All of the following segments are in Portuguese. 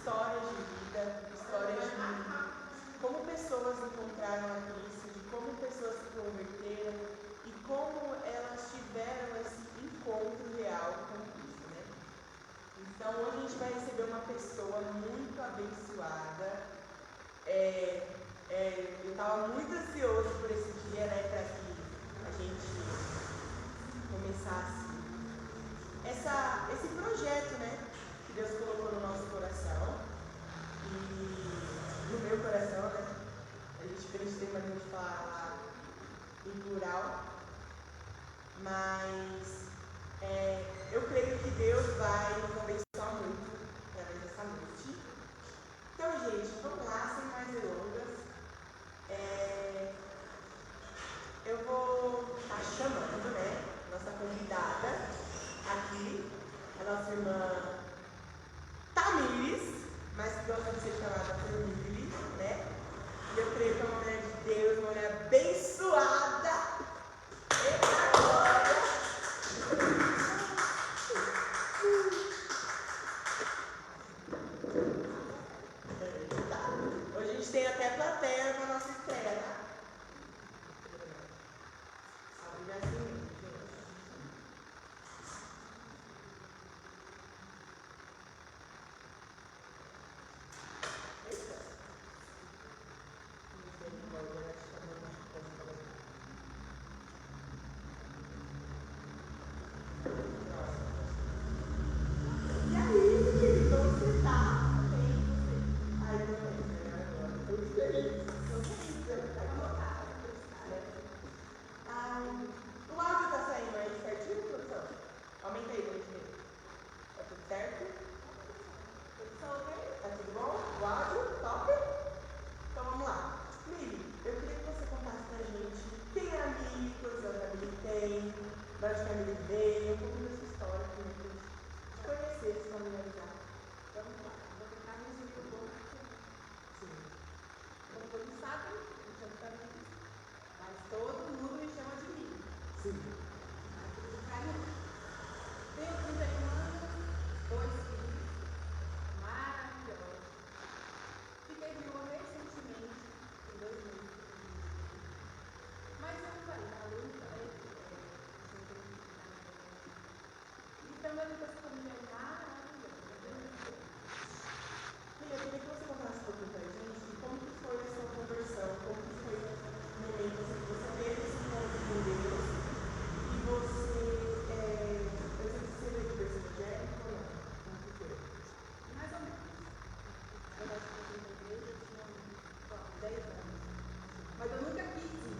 histórias de vida, histórias de como pessoas encontraram a Cristo, de como pessoas se converteram e como elas tiveram esse encontro real com Cristo, né? Então hoje a gente vai receber uma pessoa muito abençoada. Eu estava muito ansioso por esse dia, né, para que a gente começasse esse projeto, né, que Deus colocou no nosso coração e no meu coração, né? A gente tem maneira de falar em plural, mas eu creio que Deus vai nos abençoar muito através dessa noite. Então, gente, vamos lá, sem mais delongas. Eu vou estar chamando, né, nossa convidada aqui, a nossa irmã Tamires, mas que gosta de ser chamada por Mili, né? E eu creio que é uma mulher de Deus, uma mulher abençoada. Eita glória! Hoje a gente tem até plateia na nossa estreia, tá? O áudio tá saindo aí certinho, produção? Aumenta aí, gente. Tá tudo certo? Produção, ok? Tá tudo bom? O áudio, top? Então vamos lá. Mili, eu queria que você contasse pra gente quem é a Mili, quantos anos a Mili tem, de onde que a Mili veio, um pouco da sua história, pra gente te conhecer, se familiarizar. Vamos lá. Vou tentar resumir um pouco. Sim. Como todos sabem, eu me chamo Tamires, mas todo mundo me chama de Mili. Sim. Tenho 31 anos, 2 filhos, maravilhosos. Fiquei viúva recentemente, em 2020. Mas eu não parei na luta, e também com essa família maravilhosa. Filha, eu queria que você contasse um pouquinho pra gente de como que foi a sua conversão, como que foi o momento assim, que você teve esse encontro com Deus e você, eu sei que você veio de berço evangélico ou não? Como que foi? Mais ou menos. Eu acho que eu entrei na igreja, eu tinha 10 anos. Mas eu nunca quis ir.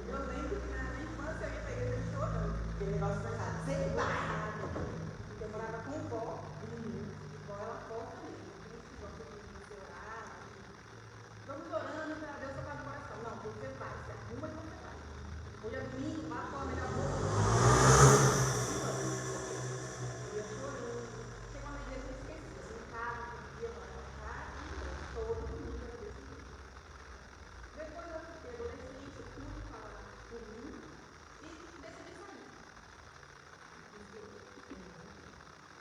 Eu lembro que na minha infância eu ia pra igreja chorando. Aquele negócio forçado. Você vai! Porque eu morava com vó. E vó ela força mesmo. Isso, gosta de orar. Vamos orando para Deus tocar no coração. Não, você vai. Você arruma e você vai. Hoje é domingo, vai com a melhor roupa. Eu ia chorando. Chegou na igreja e esqueci. Eu brincava, ia para cá e todo domingo era desse jeito. Depois eu fiquei adolescente, eu pude falar por mim e decidi sair.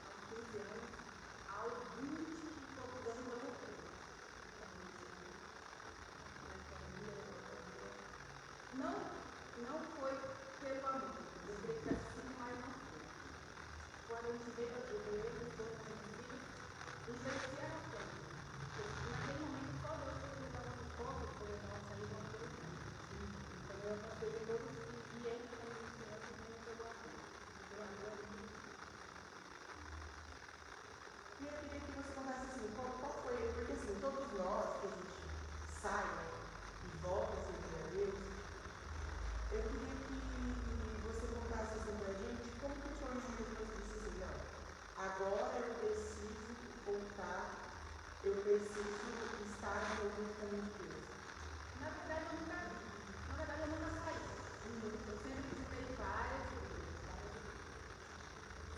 Aos 15 anos, aos 20 e poucos anos eu voltei. Não foi pelo amor. Eu queria que tivesse sido, mas não foi. Quando a gente veio para o primeiro encontro com os filhos, influencia a fome. Naquele momento, só Deus poderia dar uma fome, poderia dar uma saída, uma coisa assim. Então, eu aconselho todos que entram na minha criança e venham pelo amor. Pelo amor de Deus. E eu queria que você contasse assim, qual foi, porque assim, todos nós que a gente sai, né, e volta a servir a Deus, eu queria que você contasse assim pra gente como que foi o dia que você disse assim, não, agora eu preciso voltar, eu preciso estar envolvido com os Deus. Na verdade eu nunca saí. Eu sempre visitei várias igrejas.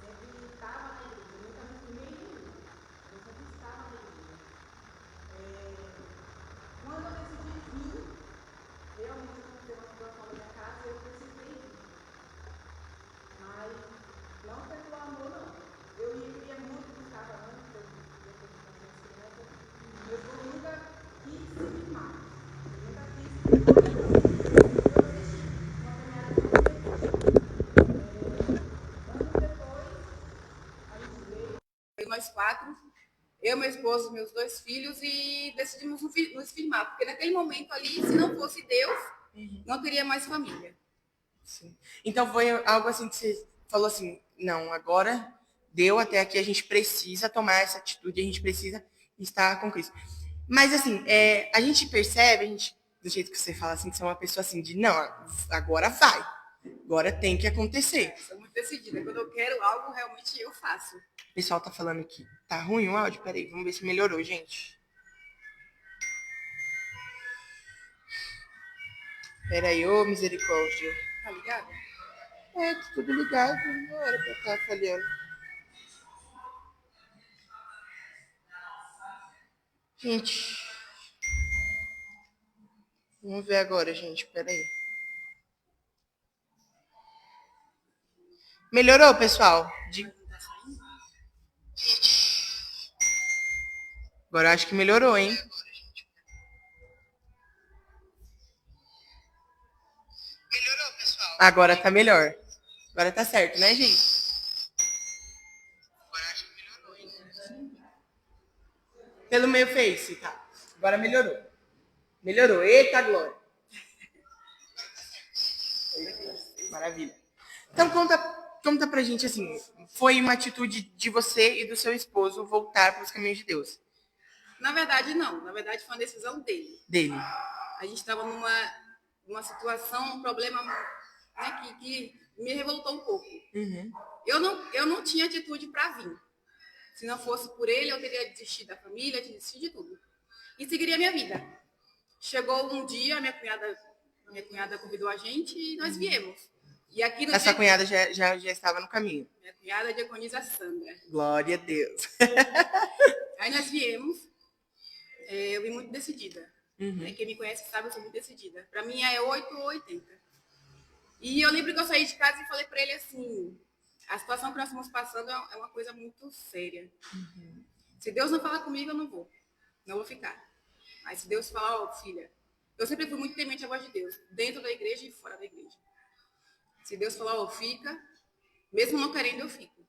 Sempre estava na igreja, nunca me fumei nenhuma. Eu sempre estava na igreja. Quando eu decidi vir, realmente aconteceu uma situação na minha casa e eu precisei vir. Mas não foi pelo amor, não. Eu queria muito que estava antes, eu ia ter que fazer as crianças, Eu, meu esposo, meus 2 filhos, e decidimos nos firmar. Porque naquele momento ali, se não fosse Deus, não teria mais família. Sim. Então foi algo assim que você falou assim, não, agora deu até aqui, a gente precisa tomar essa atitude, a gente precisa estar com Cristo. Mas assim, a gente percebe, do jeito que você fala assim, que você é uma pessoa assim, de não, agora vai, agora tem que acontecer. Sou muito decidida. Quando eu quero algo, realmente eu faço. O pessoal tá falando que tá ruim o áudio, peraí, vamos ver se melhorou, gente. Peraí, ô misericórdia. Tá ligado? Tá tudo ligado, não era pra estar falhando. Gente, vamos ver agora, gente, peraí. Melhorou, pessoal? Agora acho que melhorou, hein? Melhorou, pessoal? Agora tá melhor. Agora tá certo, né, gente? Agora acho que melhorou, hein? Pelo meu Face, tá. Agora melhorou. Melhorou. Eita, glória. Maravilha. Então conta pra gente assim, foi uma atitude de você e do seu esposo voltar para os caminhos de Deus? Na verdade, não. Na verdade, foi uma decisão dele. Dele. A gente estava numa situação, um problema, né, que me revoltou um pouco. Uhum. Eu não tinha atitude para vir. Se não fosse por ele, eu teria desistido da família, desistido de tudo. E seguiria a minha vida. Chegou um dia, minha cunhada convidou a gente e nós viemos. E aqui no Essa cunhada já estava no caminho. Minha cunhada é diaconisa Sandra. Glória a Deus. Aí nós viemos. Eu vim muito decidida. Uhum. Quem me conhece sabe, eu sou muito decidida. Para mim é 8 ou 80. E eu lembro que eu saí de casa e falei para ele assim, a situação que nós estamos passando é uma coisa muito séria. Uhum. Se Deus não falar comigo, eu não vou. Não vou ficar. Mas se Deus falar, ó, filha, eu sempre fui muito temente à voz de Deus, dentro da igreja e fora da igreja. Se Deus falar, ó, fica, mesmo não querendo, eu fico.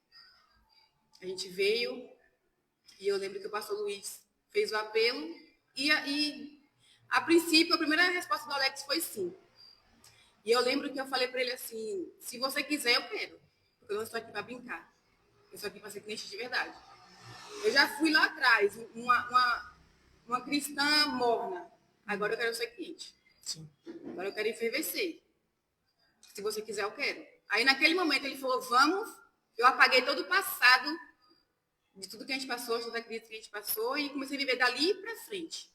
A gente veio e eu lembro que o pastor Luiz fez o apelo e a princípio, a primeira resposta do Alex foi sim. E eu lembro que eu falei para ele assim, se você quiser, eu quero. Porque eu não estou aqui para brincar. Eu estou aqui para ser crente de verdade. Eu já fui lá atrás, uma cristã morna. Agora eu quero ser crente. Sim. Agora eu quero efervescer. Se você quiser, eu quero. Aí naquele momento ele falou, vamos. Eu apaguei todo o passado de tudo que a gente passou, de toda a crise que a gente passou e comecei a viver dali para frente.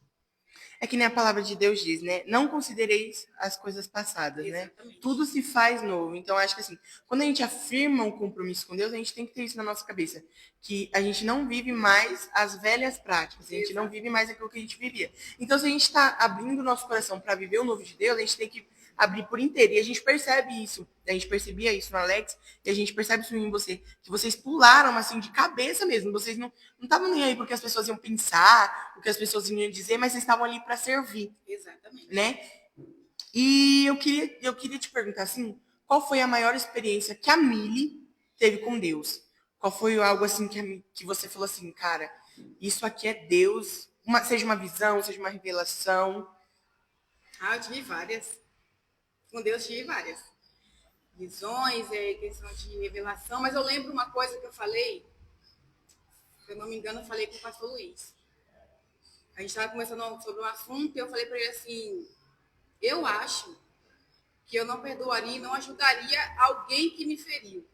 É que nem a palavra de Deus diz, né? Não considereis as coisas passadas, Exatamente. Né? Tudo se faz novo. Então, acho que assim, quando a gente afirma um compromisso com Deus, a gente tem que ter isso na nossa cabeça. Que a gente não vive mais as velhas práticas. A gente não vive mais aquilo que a gente vivia. Então, se a gente está abrindo o nosso coração para viver o novo de Deus, a gente tem que abrir por inteiro. E a gente percebe isso. A gente percebia isso no Alex. E a gente percebe isso em você. Que vocês pularam, assim, de cabeça mesmo. Vocês não estavam nem aí porque as pessoas iam pensar, o que as pessoas iam dizer, mas vocês estavam ali para servir. Exatamente. Né? E eu queria te perguntar, assim, qual foi a maior experiência que a Mili teve com Deus? Qual foi algo, assim, que você falou assim, cara, isso aqui é Deus, seja uma visão, seja uma revelação? Eu tive várias. Com Deus tive várias. Visões, questão de revelação, mas eu lembro uma coisa que eu falei, se eu não me engano, eu falei com o pastor Luiz. A gente estava conversando sobre um assunto e eu falei para ele assim, eu acho que eu não perdoaria e não ajudaria alguém que me feriu.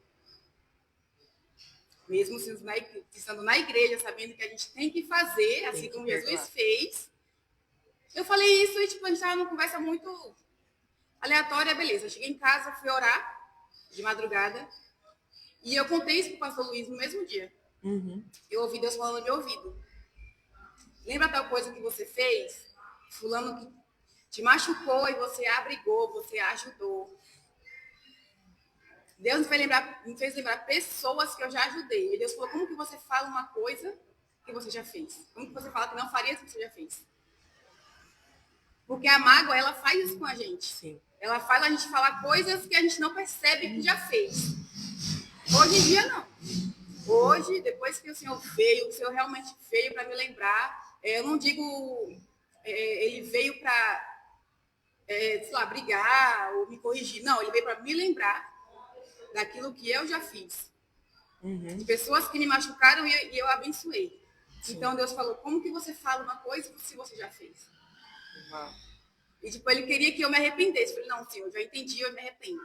Mesmo estando na igreja, sabendo que a gente tem que fazer, assim como Jesus fez. Eu falei isso e tipo, a gente estava numa conversa muito aleatória, beleza. Eu cheguei em casa, fui orar de madrugada e eu contei isso pro pastor Luiz no mesmo dia. Uhum. Eu ouvi Deus falando no meu ouvido. Lembra tal coisa que você fez? Fulano que te machucou e você abrigou, você ajudou. Deus me fez lembrar pessoas que eu já ajudei. E Deus falou, como que você fala uma coisa que você já fez? Como que você fala que não faria isso que você já fez? Porque a mágoa, ela faz isso com a gente. Sim. Ela faz a gente falar coisas que a gente não percebe que já fez. Hoje em dia, não. Hoje, depois que o Senhor realmente veio para me lembrar, eu não digo, ele veio para, sei lá, brigar ou me corrigir. Não, ele veio para me lembrar daquilo que eu já fiz. De pessoas que me machucaram e eu abençoei. Sim. Então Deus falou, como que você fala uma coisa se você já fez? Uau. E tipo, ele queria que eu me arrependesse. Eu falei, não, Senhor, eu já entendi, eu me arrependo.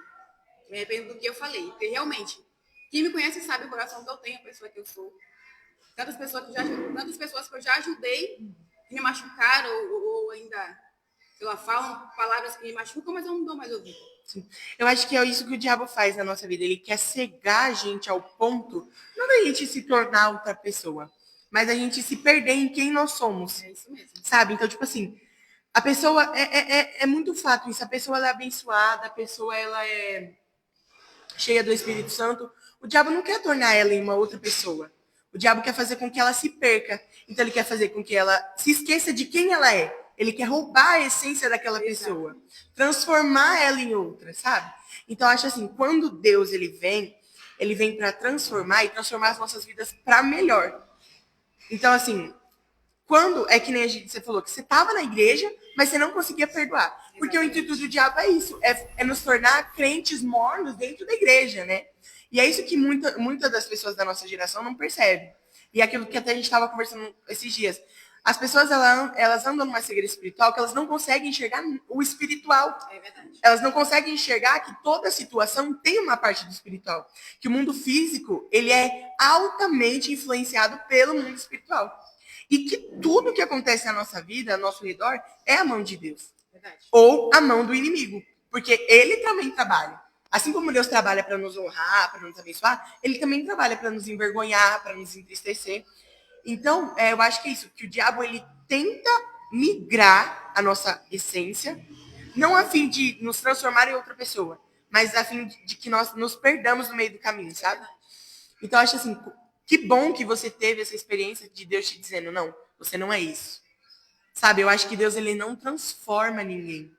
Me arrependo do que eu falei. Porque realmente, quem me conhece sabe o coração que eu tenho, a pessoa que eu sou. Tantas pessoas que eu já ajudei, que me machucaram ou ainda, sei lá, falam palavras que me machucam, mas eu não dou mais ouvido. Sim. Eu acho que é isso que o diabo faz na nossa vida. Ele quer cegar a gente ao ponto, não da gente se tornar outra pessoa, mas a gente se perder em quem nós somos. É isso mesmo. Sabe? Então, tipo assim, a pessoa é muito fato isso. A pessoa ela é abençoada, a pessoa ela é cheia do Espírito Santo. O diabo não quer tornar ela em uma outra pessoa. O diabo quer fazer com que ela se perca. Então ele quer fazer com que ela se esqueça de quem ela é. Ele quer roubar a essência daquela pessoa, transformar ela em outra, sabe? Então eu acho assim, quando Deus ele vem para transformar e transformar as nossas vidas para melhor. Então assim, quando é que nem você falou que você estava na igreja, mas você não conseguia perdoar. Porque o intuito do diabo é isso, é nos tornar crentes mornos dentro da igreja, né? E é isso que muitas das pessoas da nossa geração não percebem. E é aquilo que até a gente estava conversando esses dias. As pessoas, elas andam numa cegueira espiritual que elas não conseguem enxergar o espiritual. É verdade. Elas não conseguem enxergar que toda situação tem uma parte do espiritual. Que o mundo físico, ele é altamente influenciado pelo mundo espiritual. E que tudo que acontece na nossa vida, ao nosso redor, é a mão de Deus. Verdade. Ou a mão do inimigo. Porque ele também trabalha. Assim como Deus trabalha para nos honrar, para nos abençoar, ele também trabalha para nos envergonhar, para nos entristecer. Então, eu acho que é isso, que o diabo ele tenta migrar a nossa essência, não a fim de nos transformar em outra pessoa, mas a fim de que nós nos perdamos no meio do caminho, sabe? Então, eu acho assim, que bom que você teve essa experiência de Deus te dizendo, não, você não é isso. Sabe, eu acho que Deus ele não transforma ninguém.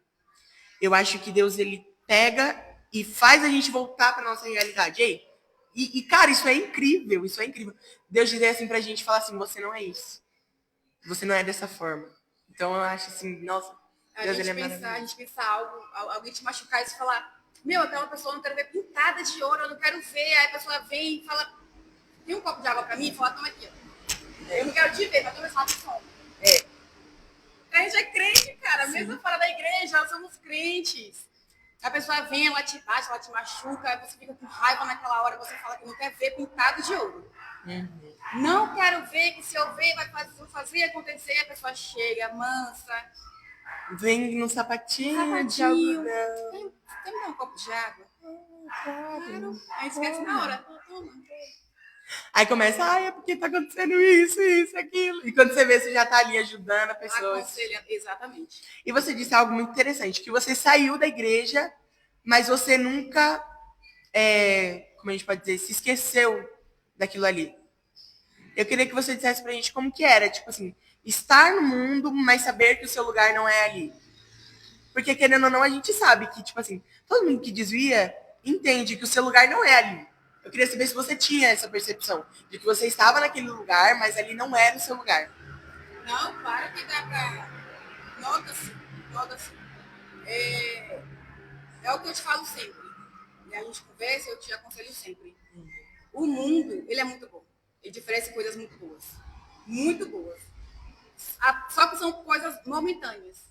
Eu acho que Deus ele pega e faz a gente voltar para nossa realidade. Ei, cara, isso é incrível, isso é incrível. Deus dizer assim pra gente, falar assim, você não é isso. Você não é dessa forma. Então eu acho assim, nossa, Deus ele é maravilhoso. A gente pensa alguém te machucar e você falar, meu, aquela pessoa eu não quero ver pintada de ouro, eu não quero ver. Aí a pessoa vem e fala, tem um copo de água pra mim? Fala, toma aqui, ó. Eu não quero te ver, mas toma essa som. A gente é crente, cara. Sim. Mesmo fora da igreja, nós somos crentes. A pessoa vem, ela te bate, ela te machuca, aí você fica com raiva naquela hora, você fala que não quer ver pintado de ouro. Não quero ver, que se eu ver, vai fazer acontecer, a pessoa chega, mansa. Vem no sapatinho. De algodão. Quer me dar um copo de água? Claro. Aí esquece na hora. Toma. Aí começa, é porque tá acontecendo isso, aquilo. E quando você vê, você já tá ali ajudando a pessoa. Aconselha, exatamente. E você disse algo muito interessante, que você saiu da igreja, mas você nunca, como a gente pode dizer, se esqueceu daquilo ali. Eu queria que você dissesse pra gente como que era, tipo assim, estar no mundo, mas saber que o seu lugar não é ali. Porque, querendo ou não, a gente sabe que, tipo assim, todo mundo que desvia entende que o seu lugar não é ali. Eu queria saber se você tinha essa percepção de que você estava naquele lugar, mas ali não era o seu lugar. Não, claro que dá pra... Nota-se. É o que eu te falo sempre. E a gente conversa, eu te aconselho sempre. O mundo, ele é muito bom. Ele te oferece coisas muito boas. Muito boas. Só que são coisas momentâneas.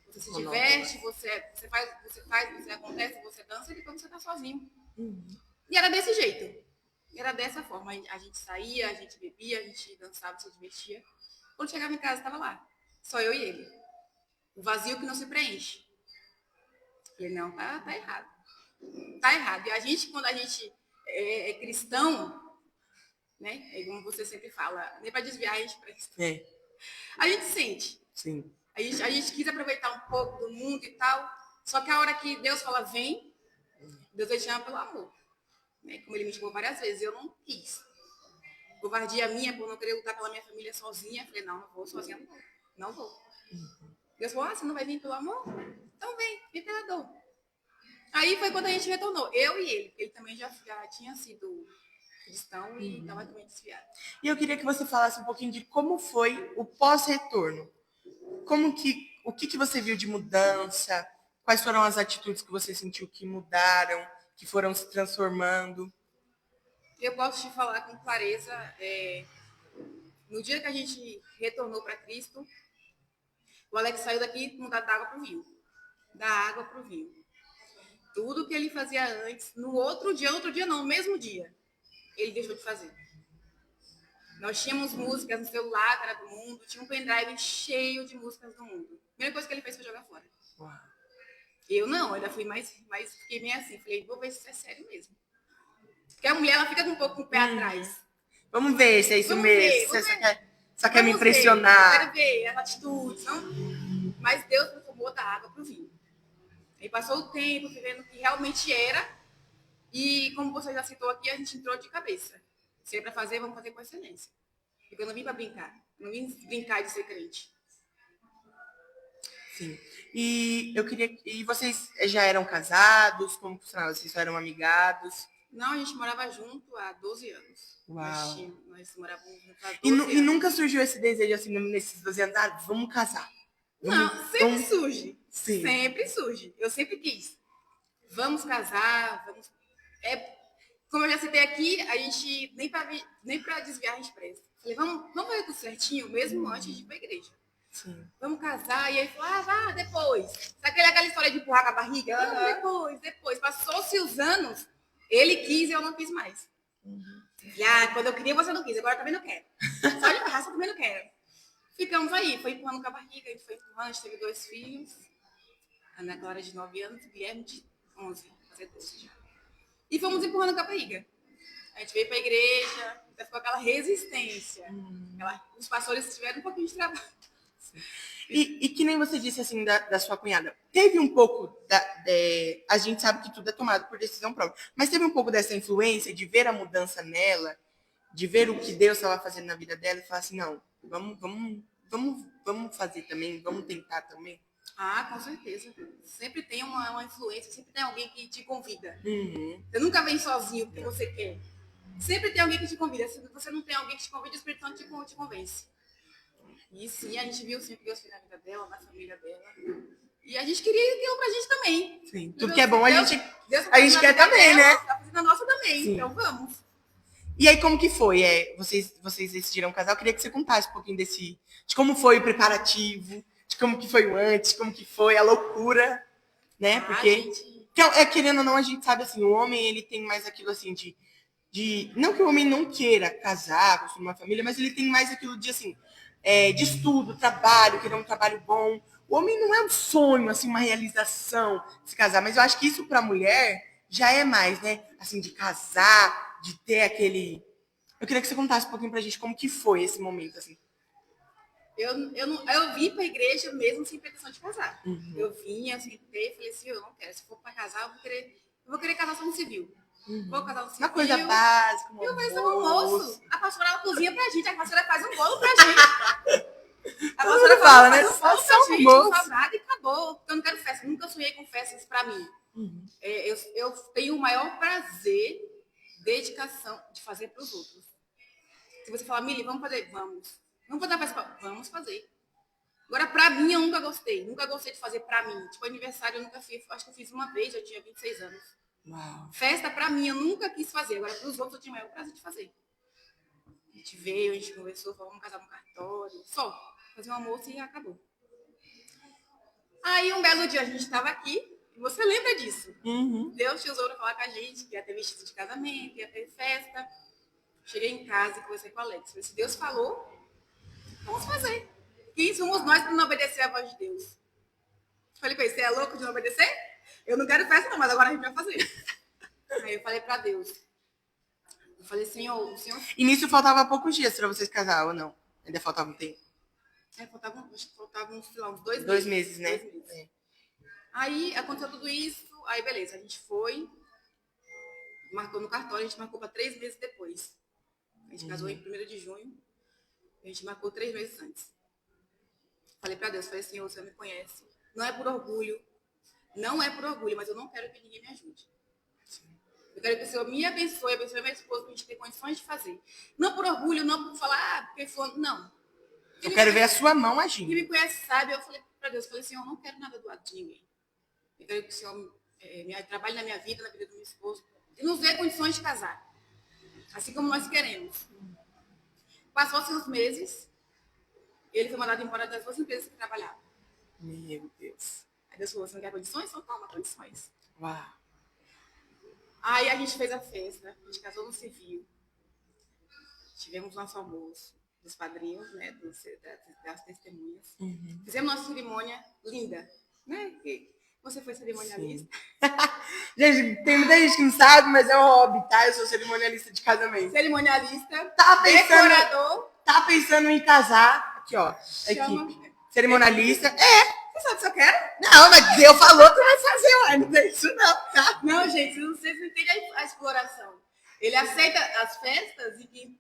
Você se diverte, você acontece, você dança e depois você tá sozinho. E era desse jeito. Era dessa forma. A gente saía, a gente bebia, a gente dançava, se divertia. Quando chegava em casa, estava lá. Só eu e ele. O vazio que não se preenche. E ele, não, tá errado. Tá errado. E a gente, quando a gente é cristão, né? É como você sempre fala, nem para desviar a gente presta. A gente sente. Sim. A gente quis aproveitar um pouco do mundo e tal. Só que a hora que Deus fala, vem, Deus vai te chamar pelo amor. Né? Como ele me chamou várias vezes, eu não quis. Covardia minha por não querer lutar pela minha família sozinha. Falei, não vou sozinha, não vou. Deus falou, você não vai vir pelo amor? Então vem pela dor. Aí foi quando a gente retornou, eu e ele. Ele também já tinha sido cristão e estava totalmente desviado. E eu queria que você falasse um pouquinho de como foi o pós-retorno. O que você viu de mudança? Quais foram as atitudes que você sentiu que mudaram, que foram se transformando? Eu posso te falar com clareza, no dia que a gente retornou para Cristo, o Alex saiu daqui mudado da água para o vinho. Da água para o vinho. Tudo que ele fazia antes, no outro dia não, no mesmo dia, ele deixou de fazer. Nós tínhamos músicas no celular, que era do mundo, tinha um pendrive cheio de músicas do mundo. A primeira coisa que ele fez foi jogar fora. Uau. Eu não, ainda fui mais fiquei meio assim, falei, vou ver se isso é sério mesmo. Porque a mulher, ela fica com um pouco com o pé atrás. Vamos ver se é isso mesmo. Você só quer me impressionar. Eu quero ver as atitudes, não? Mas Deus transformou da água para o vinho. Aí passou o tempo, vivendo o que realmente era. E como você já citou aqui, a gente entrou de cabeça. Se é para fazer, vamos fazer com excelência. Porque eu não vim para brincar. Eu não vim brincar de ser crente. Sim. E vocês já eram casados? Como funcionava? Vocês só eram amigados? Não, a gente morava junto há 12 anos. Uau. Nós morávamos junto há 12 anos. E nunca surgiu esse desejo assim nesses 12 anos? Ah, vamos casar. Sempre surge. Sim. Sempre surge. Eu sempre quis. Vamos casar, vamos... Como eu já citei aqui, a gente nem para desviar a gente presta. Falei, vamos fazer tudo certinho, mesmo antes de ir para a igreja. Sim. Vamos casar. E aí falou, vá, depois. Sabe aquela história de empurrar com a barriga? Depois. Passou-se os anos, ele quis e eu não quis mais. Quando eu queria, você não quis. Agora eu também não quero. Só de raça eu também não quero. Ficamos aí, foi empurrando com a barriga, a gente foi empurrando, a gente teve 2 filhos. A Ana Clara de 9 anos e o Guilherme de 11, fazer 12 já. E fomos empurrando com a barriga. A gente veio para a igreja, ficou aquela resistência. Os pastores tiveram um pouquinho de trabalho. E que nem você disse assim da sua cunhada, teve um pouco a gente sabe que tudo é tomado por decisão própria, mas teve um pouco dessa influência de ver a mudança nela, de ver o que Deus estava fazendo na vida dela e falar assim, não, vamos fazer também, vamos tentar também. Com certeza. Sempre tem uma influência, sempre tem alguém que te convida. Você nunca vem sozinho porque você quer. Sempre tem alguém que te convida. Se você não tem alguém que te convida, o Espírito Santo te convence. E sim, a gente viu sempre Deus fez na vida dela, na família dela. E a gente queria aquilo pra gente também. Sim, tudo que é bom a gente quer dela, também, né? Tá fazendo a nossa também, Sim. Então vamos. E aí, como que foi? Vocês decidiram casar? Eu queria que você contasse um pouquinho de como foi o preparativo, de como que foi o antes, como que foi a loucura, né? Porque, querendo ou não, a gente sabe assim, o homem, ele tem mais aquilo assim não que o homem não queira casar, construir uma família, mas ele tem mais aquilo de assim, de estudo, trabalho, querer um trabalho bom. O homem não é um sonho, assim, uma realização de se casar, mas eu acho que isso para a mulher já é mais, né? Assim, de casar, de ter aquele... Eu queria que você contasse um pouquinho pra gente como que foi esse momento, assim. Eu vim para a igreja mesmo sem pretensão de casar. Eu vinha, sentei e falei assim, eu não quero. Se for para casar, eu vou querer casar só no civil. Vou casar no civil. Uma coisa básica, eu vejo um almoço. A pastora ela cozinha pra gente, a pastora faz um bolo pra gente. A pastora fala, né? Faz um bolo pra gente, um salgado e acabou. Eu não quero festa, nunca sonhei com festas pra mim. Eu tenho o maior prazer, dedicação de fazer pros outros. Se você falar, Mili, vamos fazer? Vamos. Não vou dar festa, vamos fazer. Agora, pra mim, eu nunca gostei. Nunca gostei de fazer pra mim. Tipo, aniversário eu nunca fiz. Acho que eu fiz uma vez, eu tinha 26 anos. Uau. Festa, pra mim, eu nunca quis fazer. Agora, pros outros, eu tinha o maior prazer de fazer. A gente veio, a gente conversou, falou, vamos casar no cartório. Só. Fazer um almoço e acabou. Aí, um belo dia, a gente estava aqui. E você lembra disso? Deus te usou pra falar com a gente que ia ter vestido de casamento, ia ter festa. Cheguei em casa e conversei com o Alex. Falei, se Deus falou, vamos fazer. Quem somos nós para não obedecer a voz de Deus? Falei com ele, você é louco de não obedecer? Eu não quero festa não, mas agora a gente vai fazer. Aí eu falei para Deus. Eu falei, Senhor, o Senhor... E nisso faltava poucos dias para vocês casar, ou não? Ainda faltava um tempo? Faltavam, sei lá, uns 2 meses. 2 meses, né? 2 meses. Aí aconteceu tudo isso, aí beleza, a gente foi, marcou no cartório, a gente marcou para 3 meses depois. A gente casou em 1º de junho, a gente marcou 3 meses antes. Falei para Deus, falei, Senhor, você me conhece. Não é por orgulho, mas eu não quero que ninguém me ajude. Eu quero que o Senhor me abençoe meu esposo, para a gente ter condições de fazer. Não por orgulho, não por falar, porque foi, não. Eu quero ver a sua mão Quem agindo. me conhece sabe, eu falei para Deus, Senhor, eu não quero nada do lado de ninguém. Eu quero que o Senhor trabalhe na minha vida, na vida do meu esposo, e nos dê condições de casar. Assim como nós queremos. Passou-se uns meses, ele foi mandado embora das 2 empresas que trabalhava. Meu Deus. Aí Deus falou, você não quer condições? Então toma condições. Uau. Aí a gente fez a festa, a gente casou no civil. Tivemos nosso almoço dos padrinhos, né, das testemunhas. Uhum. Fizemos nossa cerimônia linda, né? E você foi cerimonialista. Gente, tem muita gente que não sabe, mas é um hobby, tá? Eu sou cerimonialista de casamento. Cerimonialista, Decorador. Tá pensando em casar. Aqui, ó. Equipe. Cerimonialista. Você sabe o que eu quero? Não, mas Deus falou que vai fazer, ué. Não é isso não, tá? Não, gente, vocês não entendem a exploração. Ele aceita as festas e quem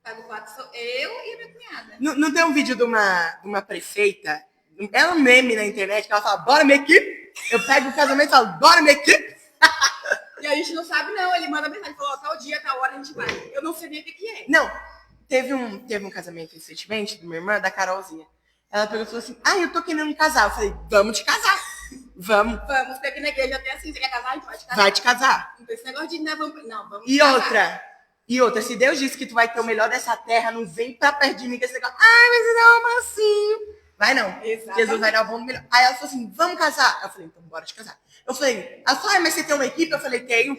paga o pato sou eu e a minha cunhada. Não tem um vídeo de uma prefeita? É um meme na internet que ela fala, bora minha equipe? Eu pego o casamento e falo, bora minha equipe? E a gente não sabe, não. Ele manda mensagem, falou, tal dia, tal hora a gente vai. Eu não sei nem o que é. Não, teve um casamento recentemente, de minha irmã, da Carolzinha. Ela pegou e falou assim, eu tô querendo casar. Eu falei, vamos te casar. Vamos. Vamos, porque aqui na igreja até assim, você quer casar, a gente vai te casar. Vai te casar. Não tem esse negócio de, não, vamos E casar. outra, se Deus disse que tu vai ter o melhor dessa terra, não vem pra perto de mim com esse negócio, mas você dá um mansinho. Vai não. Exatamente. Jesus vai dar o bom do melhor. Aí ela falou assim, vamos casar? Eu falei, então bora te casar. Eu falei, ela falou, mas você tem uma equipe? Eu falei, tenho.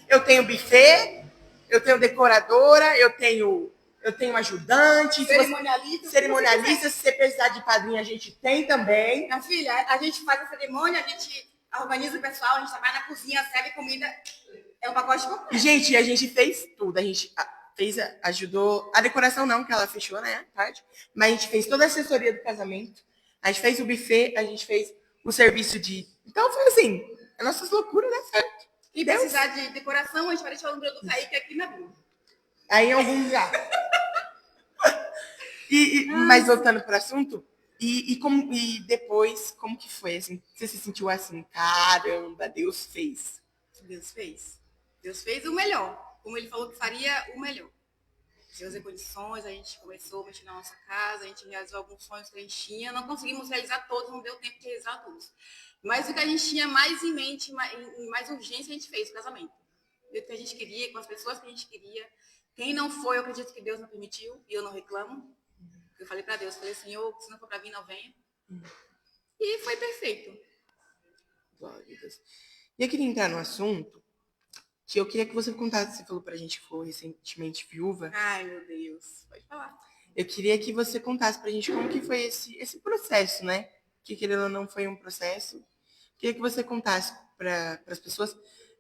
Eu tenho buffet, eu tenho decoradora, eu tenho ajudante. Cerimonialista, se você precisar de padrinho, a gente tem também. Minha filha, a gente faz a cerimônia, a gente organiza o pessoal, a gente trabalha na cozinha, serve comida. É um pacote completo. Gente, a gente fez tudo. A gente ajudou. A decoração não, que ela fechou, né? Tarde. Mas a gente fez toda a assessoria do casamento. A gente fez o buffet, a gente fez o serviço de. Então foi assim, as nossas loucuras deu certo. E precisar de decoração, a gente vai deixar o número do Kaique aqui na Bíblia. Aí em algum lugar. Mas voltando para o assunto, e depois, como que foi? Assim, você se sentiu assim, caramba, Deus fez. Deus fez. Deus fez o melhor. Como ele falou que faria o melhor. Deus deu condições, a gente começou a mexer na nossa casa, a gente realizou alguns sonhos que a gente tinha. Não conseguimos realizar todos, não deu tempo de realizar todos. Mas o que a gente tinha mais em mente, mais urgência, a gente fez o casamento. O que a gente queria, com as pessoas que a gente queria. Quem não foi, eu acredito que Deus não permitiu, e eu não reclamo. Eu falei para Deus, Senhor, se não for para vir, não venha. E foi perfeito. Glória a Deus. E eu queria entrar no assunto que eu queria que você contasse. Você falou pra gente que foi recentemente viúva. Ai, meu Deus. Pode falar. Eu queria que você contasse pra gente como que foi esse processo, né? Que querendo ou não foi um processo. Queria que você contasse para as pessoas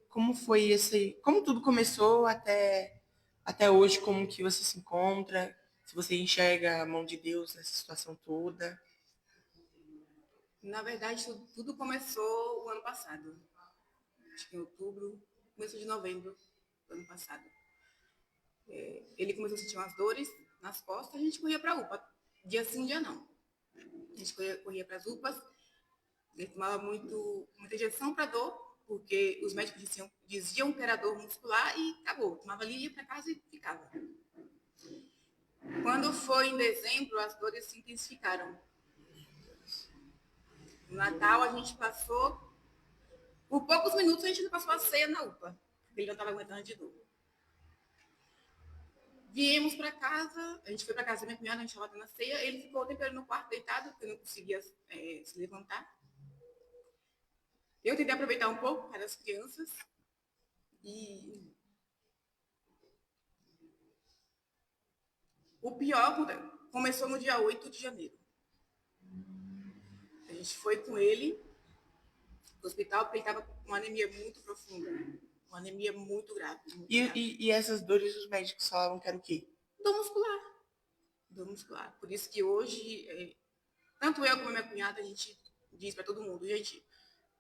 como foi como tudo começou até hoje, como que você se encontra, se você enxerga a mão de Deus nessa situação toda. Na verdade, tudo começou o ano passado. Acho que em outubro, começo de novembro do ano passado. Ele começou a sentir umas dores nas costas, a gente corria para a UPA. Dia sim, dia não. A gente corria para as UPAs, ele tomava muita injeção para dor, porque os médicos diziam que era dor muscular e acabou. Tomava ali, ia para casa e ficava. Quando foi em dezembro, as dores se intensificaram. No Natal, a gente passou... Por poucos minutos, a gente não passou a ceia na UPA, porque ele não estava aguentando de dor. Viemos para casa, a gente foi para casa da minha cunhada, a gente estava dando a ceia, ele ficou o tempo inteiro no quarto deitado, porque eu não conseguia se levantar. Eu tentei aproveitar um pouco para as crianças e o pior começou no dia 8 de janeiro. A gente foi com ele no hospital porque ele estava com uma anemia muito profunda, uma anemia muito grave. E essas dores os médicos falavam que era o quê? Dor muscular. Dor muscular. Por isso que hoje, tanto eu como a minha cunhada, a gente diz para todo mundo, gente,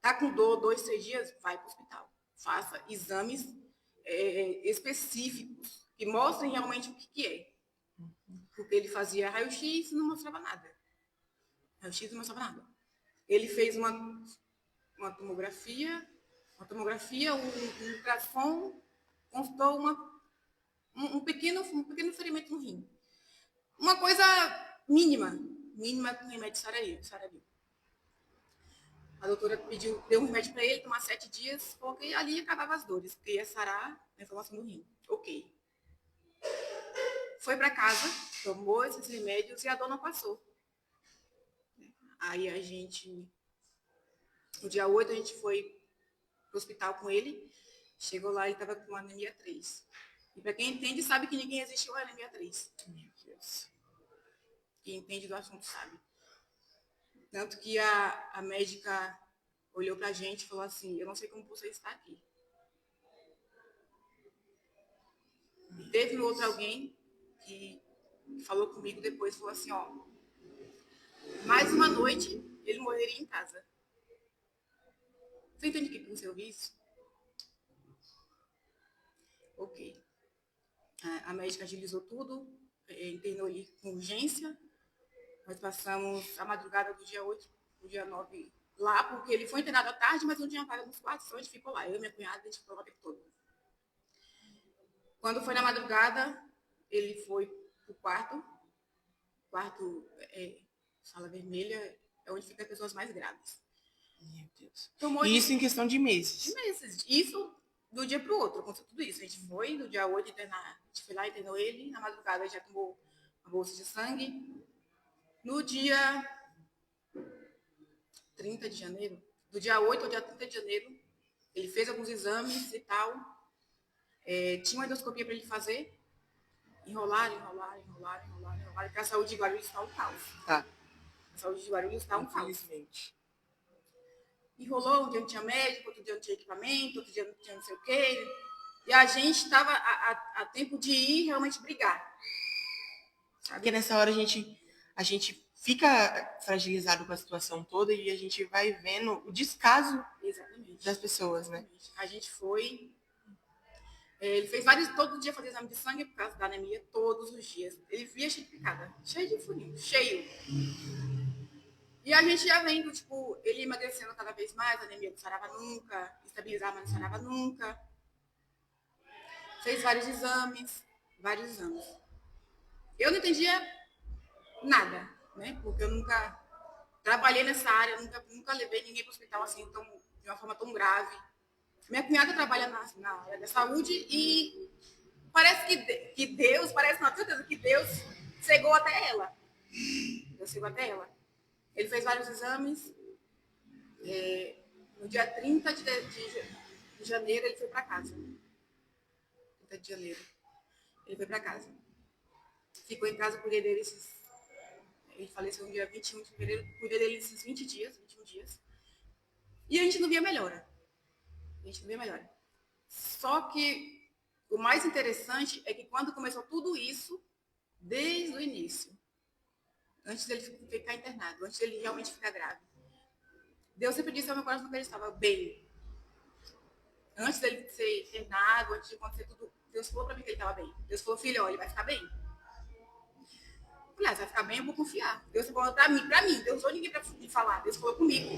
tá com dor 2, 3 dias, vai para o hospital. Faça exames específicos que mostrem realmente o que é. Porque ele fazia raio-x e não mostrava nada. Raio-x não mostrava nada. Ele fez uma tomografia Uma tomografia, um ultrassom, constou um pequeno ferimento no rim. Uma coisa mínima com remédio saravia. A doutora deu um remédio para ele, tomar 7 dias, porque ali acabava as dores, porque ia sarar a inflamação do rim. Ok. Foi para casa, tomou esses remédios e a dor não passou. Aí no dia 8, a gente foi pro hospital com ele. Chegou lá, ele estava com anemia 3. E para quem entende, sabe que ninguém existe com anemia 3. Meu Deus. Quem entende do assunto sabe. Tanto que a médica olhou pra gente e falou assim, eu não sei como você está aqui. E teve outro alguém que falou comigo depois, falou assim, ó, mais uma noite ele morreria em casa. Você entende o que você ouviu isso? Ok. A médica agilizou tudo, internou ele com urgência. Nós passamos a madrugada do dia 8 do dia 9 lá, porque ele foi internado à tarde, mas não tinha vaga nos quartos, então a gente ficou lá. Eu e minha cunhada, a gente ficou lá o tempo todo. Quando foi na madrugada, ele foi pro quarto. Sala vermelha, é onde ficam as pessoas mais graves. Meu Deus. Tomou E isso em questão de meses. de meses. Isso do dia pro outro, aconteceu tudo isso. A gente foi, no dia 8, internar, a gente foi lá, internou ele. Na madrugada, ele já tomou a bolsa de sangue. No dia 30 de janeiro, do dia 8 ao dia 30 de janeiro, ele fez alguns exames e tal. Tinha uma endoscopia para ele fazer. Enrolar, porque a saúde de Guarulhos está um caos. Tá. A saúde de Guarulhos está um caos. Infelizmente. Enrolou, um dia não tinha médico, outro dia não tinha equipamento, outro dia não tinha não sei o quê. E a gente estava a tempo de ir realmente brigar. Sabe? Porque nessa hora a gente fica fragilizado com a situação toda e a gente vai vendo o descaso Exatamente. das pessoas, né? A gente foi. Ele fez todo dia fazer exame de sangue por causa da anemia, todos os dias. Ele via cheio de picada, cheio de furinho, cheio. E a gente já vendo, tipo, ele emagrecendo cada vez mais, a anemia não sarava nunca, estabilizava, mas não sarava nunca. Fez vários exames. Eu não entendia nada, né? Porque eu nunca trabalhei nessa área, nunca levei ninguém para o hospital assim, de uma forma tão grave. Minha cunhada trabalha na área da saúde e parece que Deus, parece não, tenho certeza que Deus chegou até ela. Ele fez vários exames. No dia 30 de janeiro, ele foi para casa. 30 de janeiro. Ele foi para casa. Ficou em casa, cuidei dele ele faleceu no dia 21 de fevereiro, cuidei dele esses 21 dias. E a gente não via melhora. Só que o mais interessante é que quando começou tudo isso, desde o início, antes dele ficar internado, antes dele realmente ficar grave, Deus sempre disse ao meu coração que ele estava bem. Antes dele ser internado, antes de acontecer tudo, Deus falou para mim que ele estava bem. Deus falou, filho, ó, ele vai ficar bem. Eu falei, vai ficar bem, eu vou confiar. Deus falou para mim, Deus não usou ninguém para me falar. Deus falou comigo,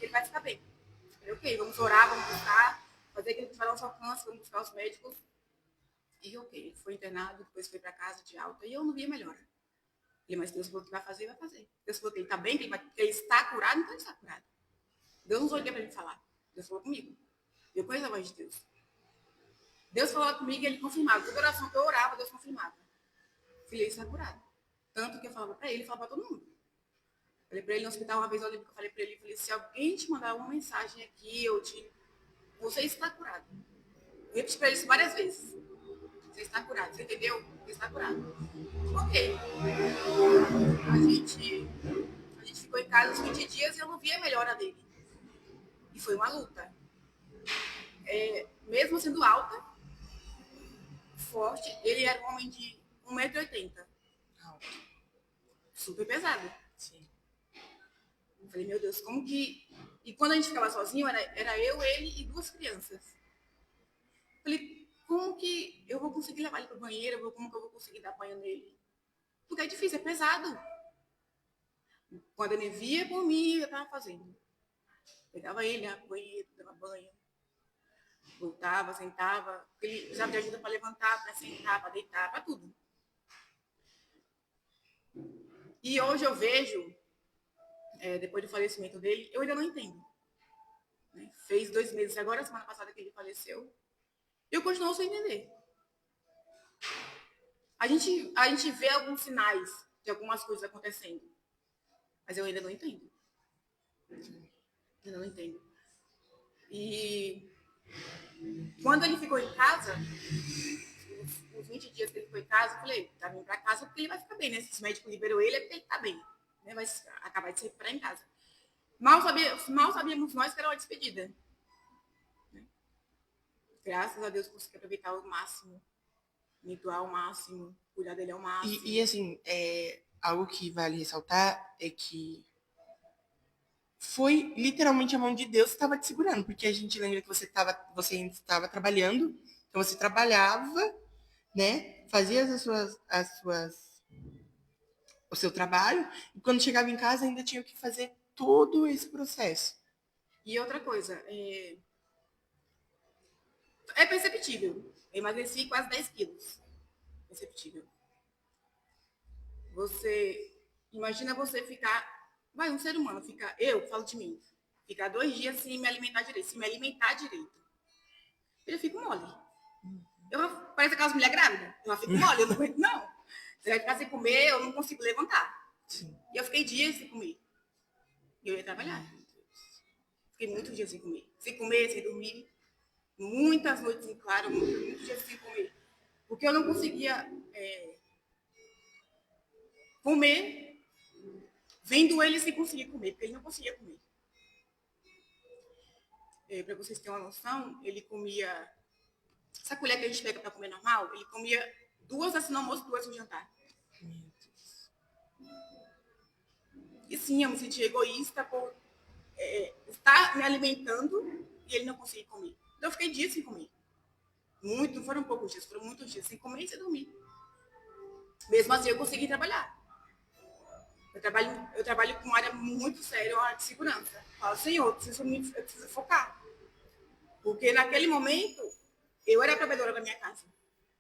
ele vai ficar bem. Eu falei, ok, vamos orar, vamos buscar, fazer aquilo que vai ao nosso alcance, vamos buscar os médicos. E ok, ele foi internado, depois foi para casa de alta, e eu não via melhora. Mas Deus falou que vai fazer, vai fazer. Deus falou que ele está bem, que ele está curado, então ele está curado. Deus não usou ninguém para me falar. Deus falou comigo. Eu conheço a voz de Deus. Deus falava comigo e ele confirmava. Toda oração que eu orava, Deus confirmava. Filho, ele está curado. Tanto que eu falava para ele, falava para todo mundo. Falei para ele no hospital, uma vez eu lembro que eu falei para ele, falei, se alguém te mandar uma mensagem aqui, você está curado. Eu repeti para ele isso várias vezes. Você está curado, você entendeu? Você está curado. Ok. A gente ficou em casa uns 20 dias e eu não via a melhora dele. E foi uma luta. Mesmo sendo alta, forte, ele era um homem de 1,80 m. Super pesado. Sim. Eu falei, meu Deus, como que... E quando a gente ficava sozinho, era eu, ele e 2 crianças. Eu falei, como que eu vou conseguir levar ele para o banheiro? Como que eu vou conseguir dar banho nele? Porque é difícil, é pesado. Quando ele via por mim, eu estava fazendo. Pegava ele, ia pro banheiro, dava banho, voltava, sentava. Ele precisava de ajuda para levantar, para sentar, para deitar, para tudo. E hoje eu vejo, depois do falecimento dele, eu ainda não entendo. Né? Fez 2 meses, agora semana passada que ele faleceu, eu continuo sem entender. A gente vê alguns sinais de algumas coisas acontecendo, mas eu ainda não entendo. Ainda não entendo. E quando ele ficou em casa, os 20 dias que ele ficou em casa, eu falei, tá vindo pra casa porque ele vai ficar bem, né? Se o médico liberou ele, é porque ele tá bem. Né? Vai acabar de se recuperar em casa. Mal sabíamos nós que era uma despedida. Né? Graças a Deus, consegui aproveitar ao máximo, me doar ao máximo, cuidar dele ao máximo. E assim, algo que vale ressaltar é que foi literalmente a mão de Deus que estava te segurando, porque a gente lembra que você ainda estava trabalhando, então você trabalhava, né? Fazia o seu trabalho, e quando chegava em casa ainda tinha que fazer todo esse processo. E outra coisa, é perceptível. Eu emagreci quase 10 quilos. Perceptível. Imagina você ficar, um ser humano ficar, eu falo de mim, ficar 2 dias sem me alimentar direito, eu fico mole. Parece aquelas mulheres grávidas, eu já fico mole, eu não aguento não. Você vai ficar sem comer, eu não consigo levantar. Sim. E eu fiquei dias sem comer. E eu ia trabalhar. Fiquei muitos dias sem comer, sem dormir. Muitas noites em claro, muitos dias sem comer. Porque eu não conseguia comer, vendo ele sem conseguir comer, porque ele não conseguia comer. Para vocês terem uma noção, ele comia... Essa colher que a gente pega para comer normal, ele comia 2 assim no almoço, 2 no jantar. E sim, eu me senti egoísta por estar me alimentando e ele não conseguir comer. Então eu fiquei dias sem comer. Não foram poucos dias, foram muitos dias sem comer e sem dormir. Mesmo assim, eu consegui trabalhar. Eu trabalho com uma área muito séria, uma área de segurança. Falo, Senhor, eu preciso focar. Porque naquele momento, eu era a provedora da minha casa.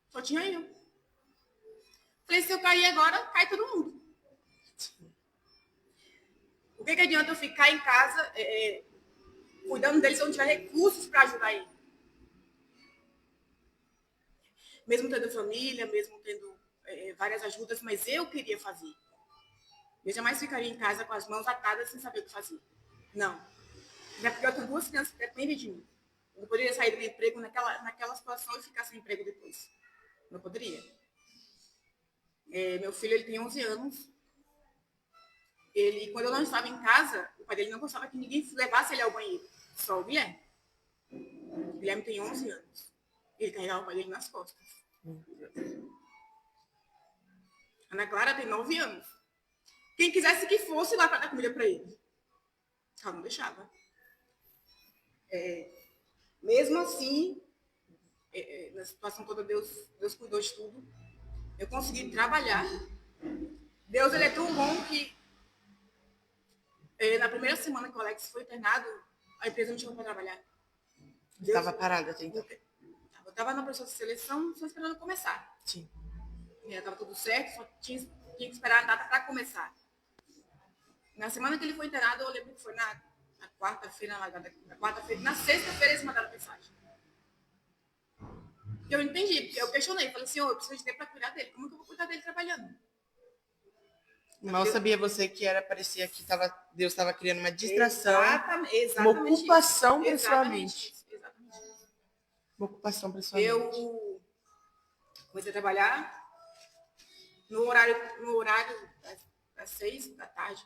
Só tinha eu. Falei, se eu cair agora, cai todo mundo. O que adianta eu ficar em casa cuidando dele se eu não tiver recursos para ajudar ele? Mesmo tendo família, mesmo tendo várias ajudas, mas eu queria fazer. Eu jamais ficaria em casa com as mãos atadas sem saber o que fazer. Não. É porque eu tenho 2 crianças que dependem de mim. Eu não poderia sair do meu emprego naquela situação e ficar sem emprego depois. Não poderia. Meu filho, ele tem 11 anos. Quando eu não estava em casa, o pai dele não gostava que ninguém levasse ele ao banheiro. Só o Guilherme. O Guilherme tem 11 anos. Ele carregava o pai dele nas costas. Ana Clara tem 9 anos. Quem quisesse que fosse lá para dar comida para ele. Ela não deixava. Mesmo assim, na situação toda, Deus cuidou de tudo. Eu consegui trabalhar. Deus, ele é tão bom que na primeira semana que o Alex foi internado, a empresa não tinha para trabalhar. Estava parada até então. Eu estava na processo de seleção, só esperando começar. Sim. Estava tudo certo, só tinha que esperar a data para começar. Na semana que ele foi internado, eu lembro que foi na quarta-feira, na sexta-feira eles mandaram mensagem. E eu entendi, porque eu questionei, falei, Senhor, eu preciso de tempo para cuidar dele. Como que eu vou cuidar dele trabalhando? Mal sabia você que parecia que Deus estava criando uma distração, exatamente uma ocupação para sua mente. Exatamente. Uma ocupação para sua mente. Eu comecei a trabalhar no horário das 6 da tarde.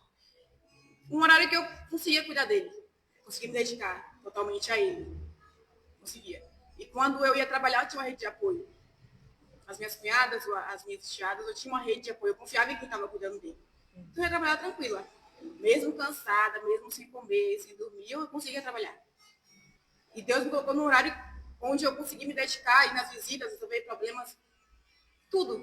Um horário que eu conseguia cuidar dele. Conseguia me dedicar totalmente a ele. Conseguia. E quando eu ia trabalhar, eu tinha uma rede de apoio. As minhas cunhadas, as minhas enteadas, eu tinha uma rede de apoio. Eu confiava em quem estava cuidando dele. Então eu ia trabalhar tranquila. Mesmo cansada, mesmo sem comer, sem dormir, eu conseguia trabalhar. E Deus me colocou num horário onde eu consegui me dedicar, ir nas visitas, resolver problemas, tudo.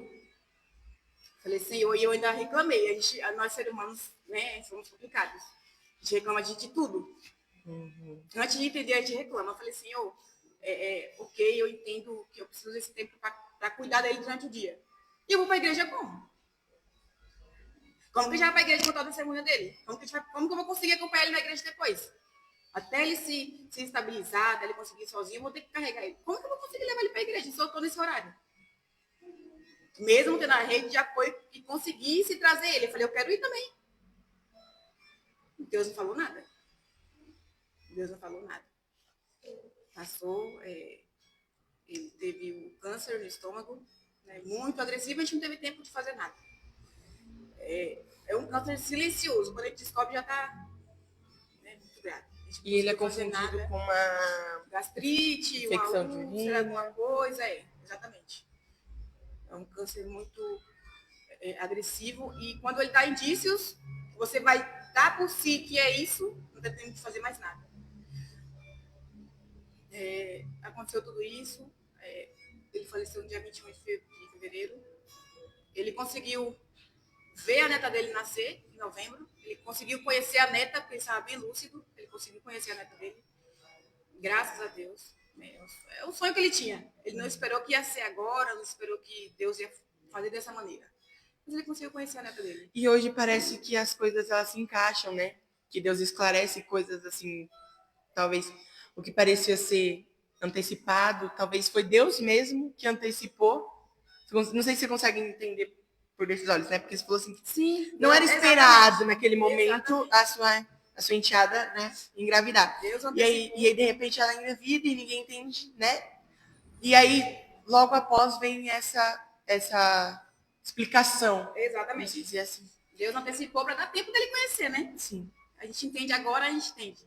Falei, Senhor, e eu ainda reclamei. Nós seres humanos, né, somos complicados. A gente reclama de tudo. Antes de entender, a gente reclama. Eu falei, Senhor, ok, eu entendo que eu preciso desse tempo para cuidar dele durante o dia. E eu vou para a igreja como? Como que a gente vai para a igreja contar a testemunha dele? Como que eu vou conseguir acompanhar ele na igreja depois? Até ele se estabilizar, até ele conseguir ir sozinho, eu vou ter que carregar ele. Como que eu vou conseguir levar ele para a igreja se eu estou nesse horário? Mesmo tendo a rede de apoio que conseguisse trazer ele. Eu falei, eu quero ir também. Deus não falou nada. Deus não falou nada. Passou, ele teve o câncer no estômago, né, muito agressivo, a gente não teve tempo de fazer nada. É um câncer silencioso, quando a gente descobre já está, né, muito grave. E ele é confundido com uma gastrite, infecção uma de úlcera, urina. alguma coisa, exatamente. É um câncer muito agressivo e quando ele dá indícios, você vai dar por si que é isso, não tem tempo de fazer mais nada. Aconteceu tudo isso, ele faleceu no dia 21 de fevereiro. Ele conseguiu ver a neta dele nascer em novembro, ele conseguiu conhecer a neta, porque ele estava bem lúcido, ele conseguiu conhecer a neta dele, graças a Deus. É um sonho que ele tinha, ele não esperou que ia ser agora, não esperou que Deus ia fazer dessa maneira. Mas ele conseguiu conhecer a neta dele. E hoje parece que as coisas elas se encaixam, né? Que Deus esclarece coisas assim, talvez o que parecia ser antecipado, talvez foi Deus mesmo que antecipou. Não sei se você consegue entender por esses olhos, né? Porque você falou assim, sim, não era esperado exatamente. naquele momento a sua enteada, né, engravidar. E aí, de repente, ela engravida e ninguém entende, né? E aí, logo após, vem essa explicação. Exatamente. Dizer assim. Deus antecipou para dar tempo dele conhecer, né? Sim. A gente entende agora, a gente entende.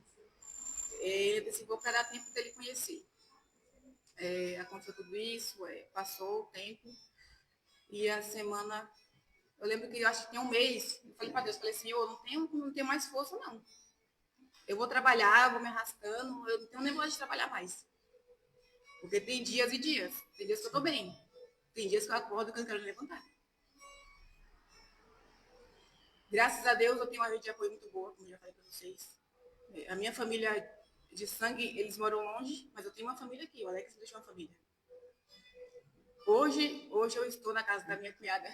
Ele antecipou para dar tempo dele conhecer. Aconteceu tudo isso, passou o tempo. E a semana... Eu lembro que eu acho que tinha um mês. Eu falei para Deus, falei, Senhor, não tenho mais força, não. Eu vou trabalhar, eu vou me arrastando, eu não tenho nem vontade de trabalhar mais. Porque tem dias e dias. Tem dias que eu tô bem. Tem dias que eu acordo e que eu não quero levantar. Graças a Deus, eu tenho uma rede de apoio muito boa, como eu já falei para vocês. A minha família de sangue, eles moram longe, mas eu tenho uma família aqui. O Alex deixou uma família. Hoje eu estou na casa da minha cunhada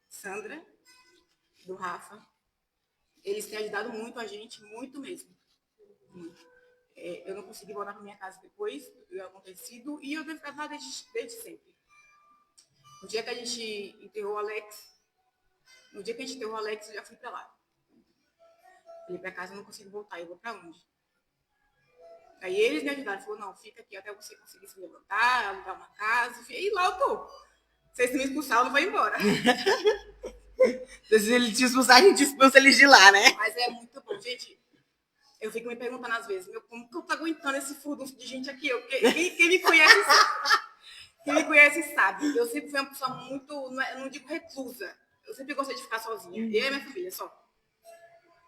Sandra, do Rafa. Eles têm ajudado muito a gente, muito mesmo. Muito. Eu não consegui voltar para minha casa depois do que acontecido e eu tenho ficado lá desde sempre. No dia que a gente enterrou o Alex, eu já fui para lá. Falei, para casa eu não consigo voltar, eu vou para onde? Aí eles me ajudaram, falou, não, fica aqui até você conseguir se levantar, alugar uma casa, e lá eu tô. Se eles me expulsar, eu não vou embora. Se ele te expulsar, a gente expulsa eles de lá, né? Mas é muito bom, gente. Eu fico me perguntando às vezes, como que eu tô aguentando esse furdunço de gente aqui? Quem me conhece sabe. Quem me conhece sabe. Eu sempre fui uma pessoa muito, não digo reclusa. Eu sempre gostei de ficar sozinha. Eu e minha família, só.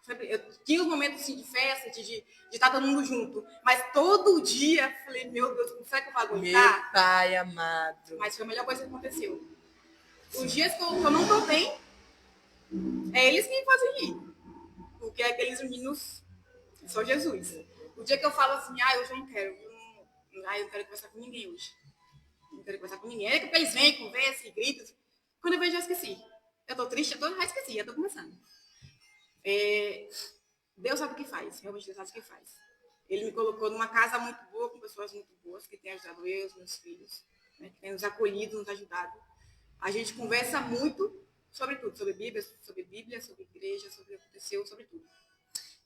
Eu tinha os momentos assim, de festa, de estar todo mundo junto. Mas todo dia, eu falei, meu Deus, será que eu vou aguentar? Meu pai amado. Mas foi a melhor coisa que aconteceu. Os dias que eu não tô bem, é eles que me fazem rir. Porque é aqueles meninos, só Jesus. O dia que eu falo assim, hoje eu não quero. Eu não quero conversar com ninguém hoje. Não quero conversar com ninguém. É que eles vêm, conversam, gritam. Quando eu vejo, eu já esqueci. Eu tô triste, já esqueci, já tô começando. Deus sabe o que faz, realmente Deus sabe o que faz. Ele me colocou numa casa muito boa, com pessoas muito boas, que têm ajudado eu, os meus filhos, né, que têm nos acolhido, nos ajudado. A gente conversa muito sobre tudo, sobre Bíblia, sobre igreja, sobre o que aconteceu, sobre tudo.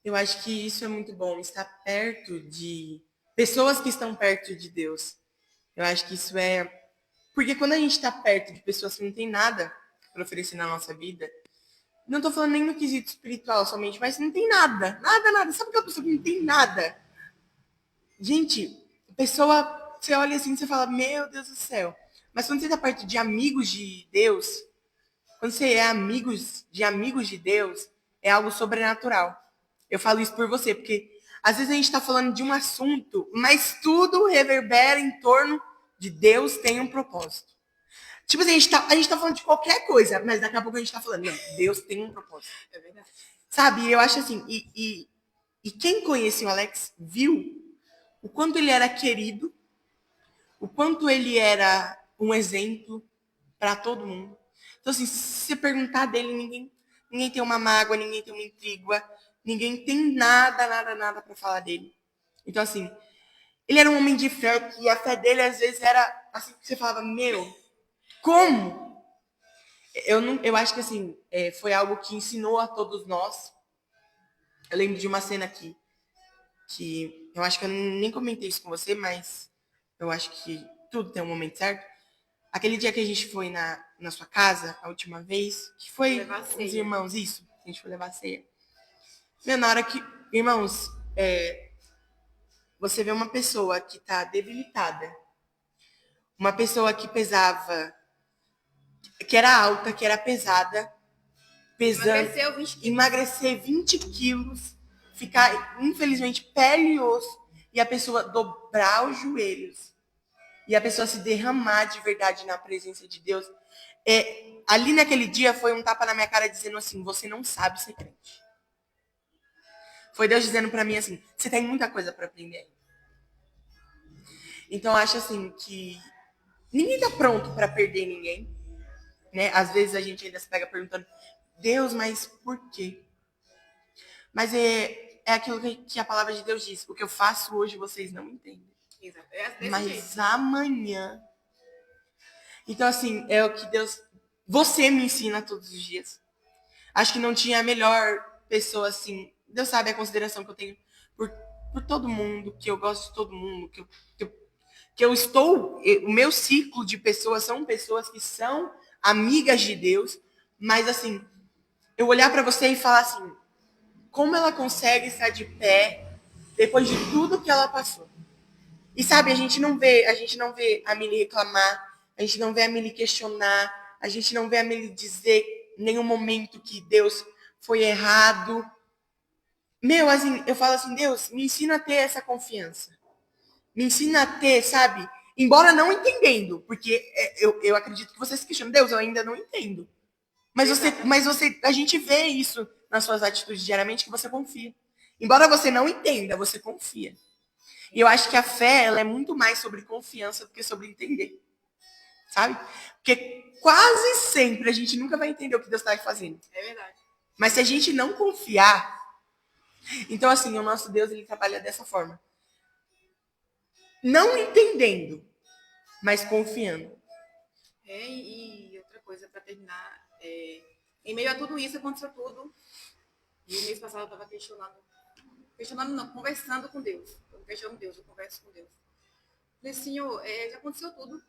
Eu acho que isso é muito bom, estar perto de pessoas que estão perto de Deus. Eu acho que isso é... Porque quando a gente está perto de pessoas que não têm nada para oferecer na nossa vida, não estou falando nem no quesito espiritual somente, mas não tem nada. Nada. Sabe aquela pessoa que não tem nada? Gente, a pessoa, você olha assim e você fala, meu Deus do céu. Mas quando você está perto de amigos de Deus, quando você é amigos de Deus, é algo sobrenatural. Eu falo isso por você, porque às vezes a gente está falando de um assunto, mas tudo reverbera em torno de Deus tem um propósito. Tipo assim, a gente tá falando de qualquer coisa, mas daqui a pouco a gente tá falando, não, Deus tem um propósito. É verdade. Sabe, eu acho assim, e E quem conhecia o Alex viu o quanto ele era querido, o quanto ele era um exemplo para todo mundo. Então, assim, se você perguntar dele, ninguém tem uma mágoa, ninguém tem uma intriga, ninguém tem nada para falar dele. Então, assim, ele era um homem de fé, que a fé dele, às vezes, era assim que você falava, meu, como? Eu acho que, assim, foi algo que ensinou a todos nós. Eu lembro de uma cena aqui, que eu acho que eu nem comentei isso com você, mas eu acho que tudo tem um momento certo. Aquele dia que a gente foi na sua casa, a última vez, que foi Levar os ceia. irmãos, isso, a gente foi levar a ceia. Meu, na hora que, irmãos, você vê uma pessoa que tá debilitada, uma pessoa que pesava, que era alta, que era pesada, pesando, Emagreceu 20 quilos. emagrecer 20 quilos, ficar, infelizmente, pele e osso, e a pessoa dobrar os joelhos, e a pessoa se derramar de verdade na presença de Deus. Ali naquele dia foi um tapa na minha cara dizendo assim, você não sabe ser crente. Foi Deus dizendo pra mim assim, você tem muita coisa pra aprender. Então eu acho assim que ninguém tá pronto pra perder ninguém, né? Às vezes a gente ainda se pega perguntando, Deus, mas por quê? Mas é aquilo que a palavra de Deus diz, o que eu faço hoje vocês não entendem. Exato. É desse Mas jeito. amanhã. Então assim, é o que Deus, você me ensina todos os dias. Acho que não tinha a melhor pessoa assim. Deus sabe a consideração que eu tenho por todo mundo, que eu gosto de todo mundo, que eu estou. O meu ciclo de pessoas são pessoas que são amigas de Deus, mas assim, eu olhar para você e falar assim, como ela consegue estar de pé depois de tudo que ela passou. E sabe, a gente não vê a Milly reclamar, a gente não vê a Milly questionar, a gente não vê a Milly dizer em nenhum momento que Deus foi errado. Meu, assim, eu falo assim, Deus, me ensina a ter essa confiança. Me ensina a ter, sabe? Embora não entendendo, porque eu acredito que você se questiona, Deus, eu ainda não entendo. Mas você, a gente vê isso nas suas atitudes diariamente que você confia. Embora você não entenda, você confia. E eu acho que a fé, ela é muito mais sobre confiança do que sobre entender. Sabe? Porque quase sempre a gente nunca vai entender o que Deus está fazendo. É verdade. Mas se a gente não confiar, então assim, o nosso Deus, ele trabalha dessa forma. Não entendendo, mas confiando. E outra coisa, para terminar, em meio a tudo isso, aconteceu tudo. E o mês passado eu estava questionando não, conversando com Deus. Eu não questiono Deus, eu converso com Deus. Falei, Senhor, já aconteceu tudo.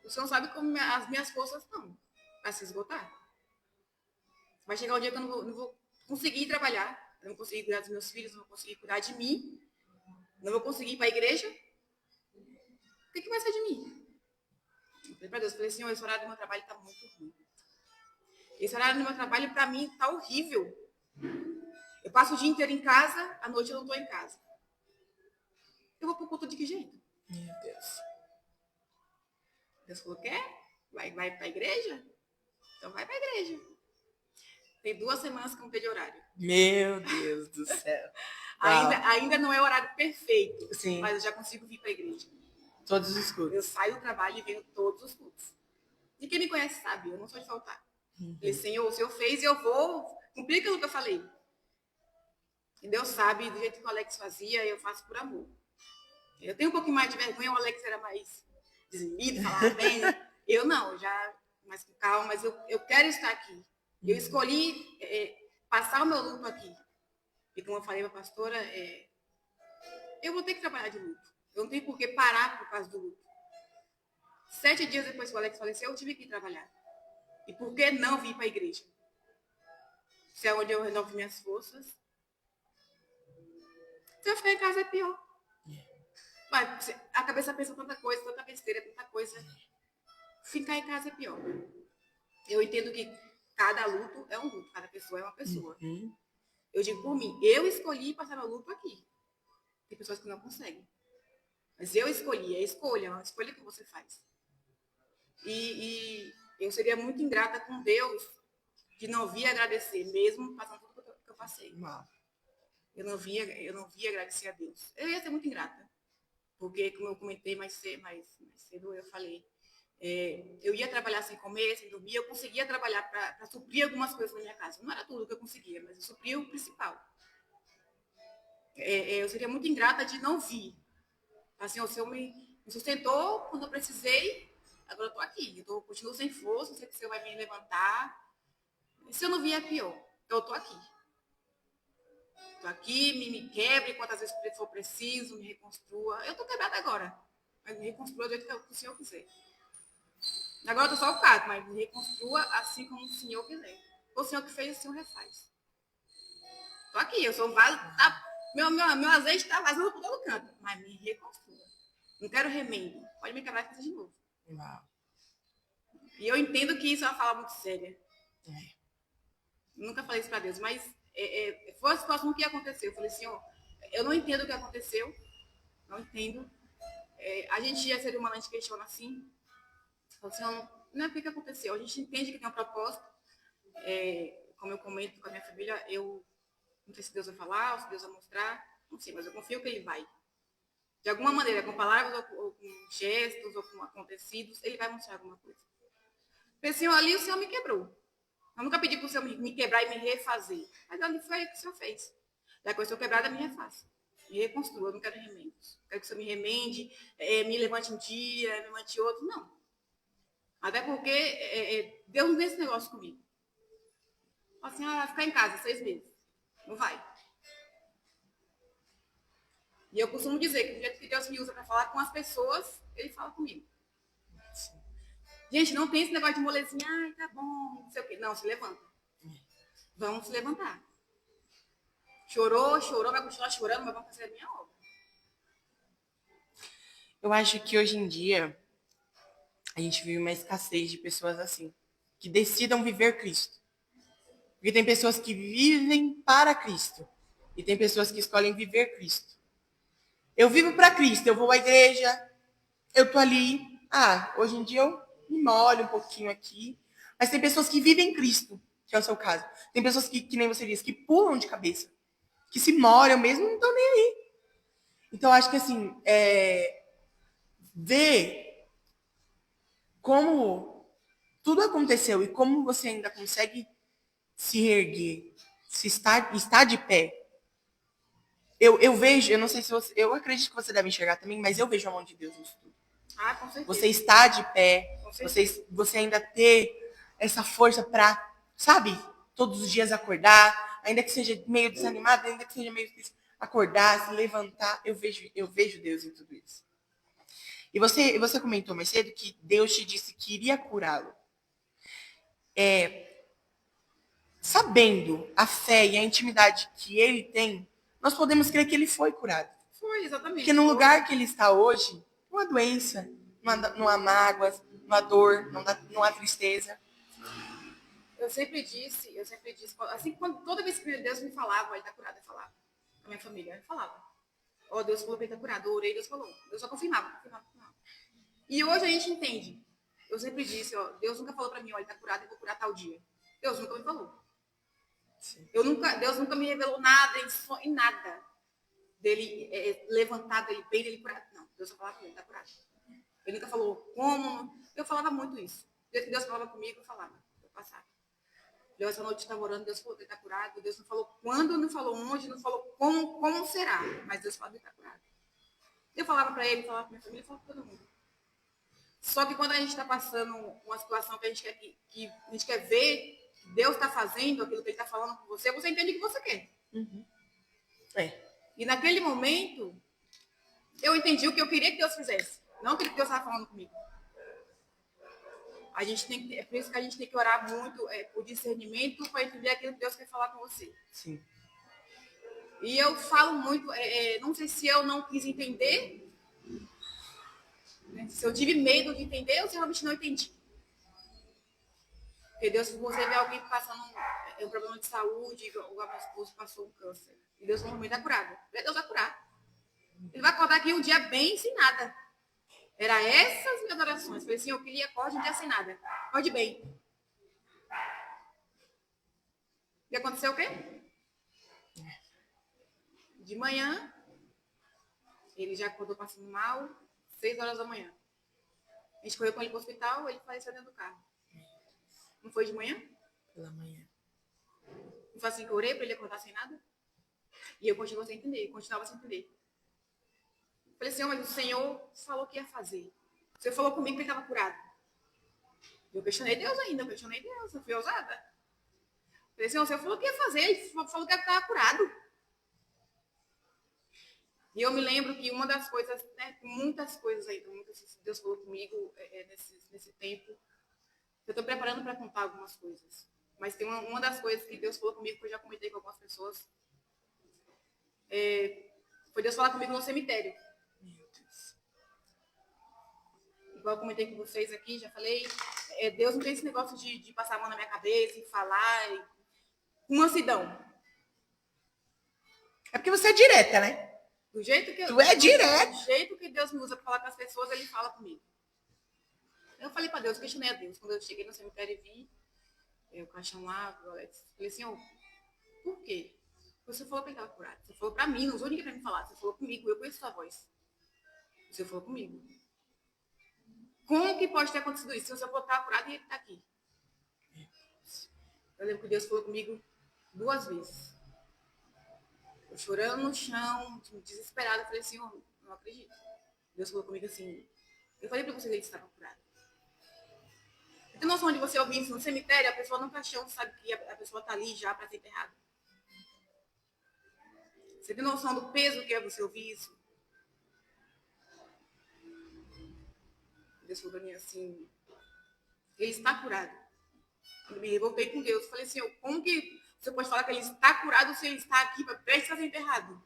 O Senhor sabe como as minhas forças estão para se esgotar. Vai chegar um dia que eu não vou conseguir trabalhar, eu não vou conseguir cuidar dos meus filhos, não vou conseguir cuidar de mim, não vou conseguir ir para a igreja. O que vai ser de mim? Eu falei para Deus, falei, Senhor, esse horário do meu trabalho está muito ruim. Esse horário do meu trabalho, para mim, está horrível. Eu passo o dia inteiro em casa, à noite eu não estou em casa. Eu vou pro culto de que jeito? Meu Deus. Deus falou, quer? Vai para a igreja? Então vai para a igreja. Tem 2 semanas que eu não perdi horário. Meu Deus do céu. Ainda não é o horário perfeito, Sim. mas eu já consigo vir para a igreja. Todos os cultos. Eu saio do trabalho e venho todos os cultos. E quem me conhece sabe, eu não sou de faltar. Falei, Senhor, o Senhor fez e eu vou cumprir aquilo que eu falei. E Deus sabe, do jeito que o Alex fazia, eu faço por amor. Eu tenho um pouquinho mais de vergonha, o Alex era mais desinido, falava bem. Eu não, já mais com calma, mas eu quero estar aqui. Eu escolhi passar o meu luto aqui. E como eu falei para a pastora, eu vou ter que trabalhar de luto. Eu não tenho por que parar por causa do luto. 7 dias depois que o Alex faleceu, eu tive que ir trabalhar. E por que não vir para a igreja? Se é onde eu renovo minhas forças. Se eu ficar em casa é pior. A cabeça pensa tanta coisa, tanta besteira, tanta coisa. Ficar em casa é pior. Eu entendo que cada luto é um luto, cada pessoa é uma pessoa. Eu digo por mim, eu escolhi passar meu luto aqui. Tem pessoas que não conseguem. Mas eu escolhi, é uma escolha que você faz. E eu seria muito ingrata com Deus de não vir agradecer, mesmo passando tudo que eu passei. Uau. eu não via agradecer a Deus. Eu ia ser muito ingrata. Porque, como eu comentei mais cedo, eu falei, eu ia trabalhar sem comer, sem dormir, eu conseguia trabalhar para suprir algumas coisas na minha casa. Não era tudo que eu conseguia, mas eu supria o principal. Eu seria muito ingrata de não vir. Assim, o Senhor me sustentou quando eu precisei, agora eu estou aqui. Eu continuo sem força, sei que o Senhor vai me levantar. E se eu não vier, é pior. Então, eu estou aqui. Estou aqui, me quebre quantas vezes for preciso, me reconstrua. Eu estou quebrada agora, mas me reconstrua do jeito que o Senhor quiser. Agora eu estou só o caso, mas me reconstrua assim como o Senhor quiser. O Senhor que fez, o Senhor refaz. Estou aqui, eu sou um vaso, meu azeite está vazando por todo canto, mas me reconstrua. Não quero remendo. Pode me quebrar e fazer de novo. Uau. E eu entendo que isso é uma fala muito séria. Nunca falei isso para Deus, mas foi a situação que aconteceu. Eu falei, Senhor, eu não entendo o que aconteceu. Não entendo. A gente é ser humano, a gente questiona assim. Eu falei, Senhor, não é o que aconteceu. A gente entende que tem um propósito. Como eu comento com a minha família, eu não sei se Deus vai falar ou se Deus vai mostrar. Não sei, mas eu confio que Ele vai. De alguma maneira, com palavras ou com gestos ou com acontecidos, Ele vai mostrar alguma coisa. Falei, Senhor, ali o Senhor me quebrou. Eu nunca pedi para o Senhor me quebrar e me refazer. Mas ali foi o que o Senhor fez. Já que eu estou quebrada, me refaça. Me reconstrua, eu não quero remendos. Quero que o Senhor me remende, me levante um dia, me levante outro. Não. Até porque Deus não tem esse negócio comigo. Fala assim, vai ficar em casa 6 meses. Não vai. E eu costumo dizer que do jeito que Deus me usa para falar com as pessoas, Ele fala comigo. Gente, não tem esse negócio de molezinha, ai, tá bom, não sei o quê. Não, se levanta. Vamos se levantar. Chorou, vai continuar chorando, mas vamos fazer a minha obra. Eu acho que hoje em dia a gente vive uma escassez de pessoas assim, que decidam viver Cristo. Porque tem pessoas que vivem para Cristo e tem pessoas que escolhem viver Cristo. Eu vivo para Cristo, eu vou à igreja, eu tô ali. Hoje em dia eu me molho um pouquinho aqui. Mas tem pessoas que vivem Cristo, que é o seu caso. Tem pessoas que nem você disse, que pulam de cabeça, que se molham mesmo, não estão nem aí. Então, eu acho que assim, ver como tudo aconteceu e como você ainda consegue se erguer, se estar de pé. Eu vejo, eu não sei se você, eu acredito que você deve enxergar também, mas eu vejo a mão de Deus nisso tudo. Com certeza. Você está de pé, você ainda ter essa força para, sabe, todos os dias acordar, ainda que seja meio desanimado, ainda que seja meio acordar, se levantar, eu vejo Deus em tudo isso. E você comentou mais cedo que Deus te disse que iria curá-lo. Sabendo a fé e a intimidade que ele tem, nós podemos crer que ele foi curado. Foi, exatamente. Porque no lugar que ele está hoje, não há doença, não há mágoas, não há dor, não há tristeza. Eu sempre disse, assim, toda vez que Deus me falava, ele está curado, eu falava. A minha família falava. Deus falou que ele está curado, eu orei, Deus falou. Deus só confirmava. E hoje a gente entende. Eu sempre disse, Deus nunca falou para mim, ele está curado, eu vou curar tal dia. Deus nunca me falou. Deus nunca me revelou nada, em nada. Dele levantado, dele bem, dele curado. Não, Deus só falava que ele está curado. Ele nunca falou como. Eu falava muito isso. Deus falava comigo, eu falava. Eu passava. Deus, essa noite estava orando, Deus falou que ele está curado. Deus não falou quando, não falou onde, não falou como será. Mas Deus falou que ele está curado. Eu falava para ele, falava para minha família, falava para todo mundo. Só que quando a gente está passando uma situação que a gente quer ver que Deus está fazendo aquilo que ele está falando com você, você entende o que você quer. Uhum. E naquele momento, eu entendi o que eu queria que Deus fizesse. Não aquilo que Deus estava falando comigo. É por isso que a gente tem que orar muito por discernimento para entender aquilo que Deus quer falar com você. Sim. E eu falo muito, não sei se eu não quis entender, né? Se eu tive medo de entender ou se eu realmente não entendi. Porque Deus, se você vê alguém passando um problema de saúde, o meu esposo passou um câncer, e Deus normalmente está curado. Deus vai curar. Ele vai acordar aqui um dia bem sem nada. Era essas minhas orações. Falei assim, eu queria acordar um dia sem nada. Acorde bem. E aconteceu o quê? De manhã, ele já acordou passando mal, 6 horas da manhã. A gente correu com ele para o hospital, ele faleceu dentro do carro. Não foi de manhã? Pela manhã. Não foi assim que eu orei para ele acordar sem nada? E eu continuava sem entender, continuava sem entender. Falei, Senhor, mas o Senhor falou que ia fazer. O Senhor falou comigo que ele estava curado. Eu questionei Deus ainda, eu fui ousada. Falei, Senhor, o Senhor falou que ia fazer, ele falou que estava curado. E eu me lembro que uma das coisas, né, muitas coisas aí, Deus falou comigo nesse tempo. Eu estou preparando para contar algumas coisas. Mas tem uma das coisas que Deus falou comigo, que eu já comentei com algumas pessoas. Foi Deus falar comigo no cemitério. Meu Deus. Igual eu comentei com vocês aqui, já falei. Deus não tem esse negócio de passar a mão na minha cabeça e falar. Com mansidão. É porque você é direta, né? Do jeito que Tu é direto. Do jeito que Deus me usa para falar com as pessoas, ele fala comigo. Eu falei para Deus, questionei a Deus. Quando eu cheguei no cemitério e vi o caixão lá, falei, Senhor, por quê? Você falou que ele estava curado. Você falou para mim, não usou ninguém para me falar. Você falou comigo, eu conheço sua voz. Você falou comigo. Como que pode ter acontecido isso? Se você falou que estava curado e ele está aqui. Eu lembro que Deus falou comigo 2 vezes. Eu chorando no chão, desesperada. Eu falei, Senhor, não acredito. Deus falou comigo assim, eu falei para você que ele estava curado. Você tem noção de você ouvir isso no cemitério? A pessoa no caixão sabe que a pessoa está ali já para ser enterrada. Você tem noção do peso que é você ouvir isso? Deus falou para mim assim, ele está curado. Eu me revoltei com Deus. Falei, Senhor, como que você pode falar que ele está curado se ele está aqui para prestes a ser enterrado?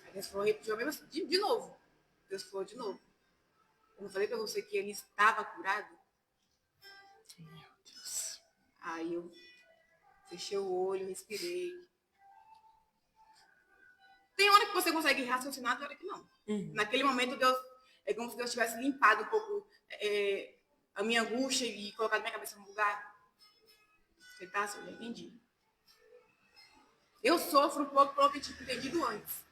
Aí Deus falou, repetiu mesmo de novo. Deus falou de novo. Eu não falei para você que ele estava curado? Meu Deus. Aí eu fechei o olho, respirei. Tem hora que você consegue raciocinar, tem hora que não. Naquele momento, Deus, é como se Deus tivesse limpado um pouco a minha angústia e colocado minha cabeça no lugar. Você tá? Eu já entendi. Eu sofro um pouco pelo que eu tinha entendido antes.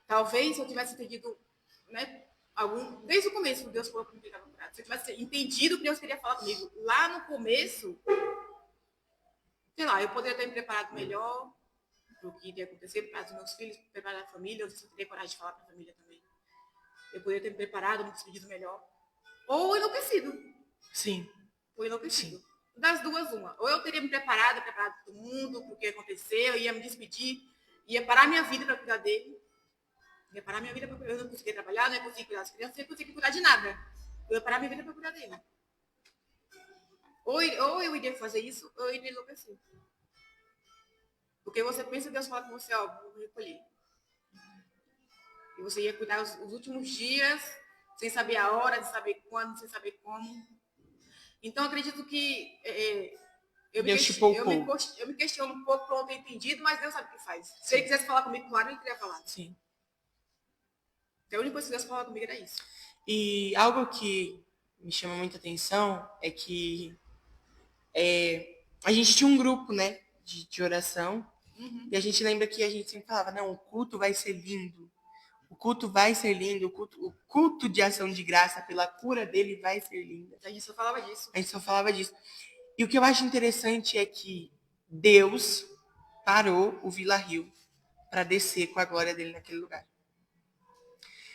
Talvez se eu tivesse entendido, né, desde o começo, Deus falou comigo que estava curado. Se eu tivesse entendido o que Deus queria falar comigo lá no começo, sei lá, eu poderia ter me preparado melhor para o que iria acontecer, para os meus filhos, preparar a família. Eu não sei se eu teria coragem de falar para a família também. Eu poderia ter me preparado, me despedido melhor. Ou enlouquecido. Sim. Ou enlouquecido. Sim. Das duas, uma. Ou eu teria me preparado todo mundo, para o que aconteceu, eu ia me despedir, ia parar minha vida para cuidar dele. Ia parar minha vida para cuidar. Eu não conseguia trabalhar, não ia conseguir cuidar das crianças, não ia conseguir cuidar de nada. Eu ia parar minha vida para cuidar dele. Ou eu iria fazer isso, ou eu iria enlouquecer. Porque você pensa que Deus fala com você, ó, vou recolher. E você ia cuidar os últimos dias, sem saber a hora, sem saber quando, sem saber como. Então, eu acredito que eu me questiono um pouco para eu ter entendido, mas Deus sabe o que faz. Sim. Se ele quisesse falar comigo, claro, ele queria falar. Sim. Então, a única coisa que Deus falava comigo era isso. E algo que me chama muita atenção é que a gente tinha um grupo, né, de oração. Uhum. E a gente lembra que a gente sempre falava, não, o culto vai ser lindo. O culto vai ser lindo. O culto de ação de graça pela cura dele vai ser lindo. A gente só falava disso. A gente só falava disso. E o que eu acho interessante é que Deus parou o Vila Rio para descer com a glória dele naquele lugar.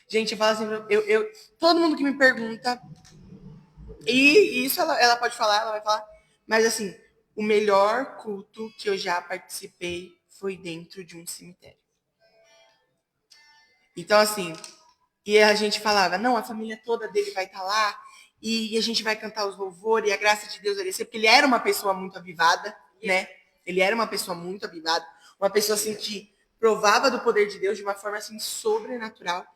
Gente, eu falo assim, todo mundo que me pergunta, e isso ela pode falar, ela vai falar, mas assim, o melhor culto que eu já participei foi dentro de um cemitério. Então, assim, e a gente falava, não, a família toda dele vai estar lá, e a gente vai cantar os louvores, e a graça de Deus vai descer, porque ele era uma pessoa muito avivada, né? Ele era uma pessoa muito avivada, uma pessoa, assim, que provava do poder de Deus de uma forma, assim, sobrenatural.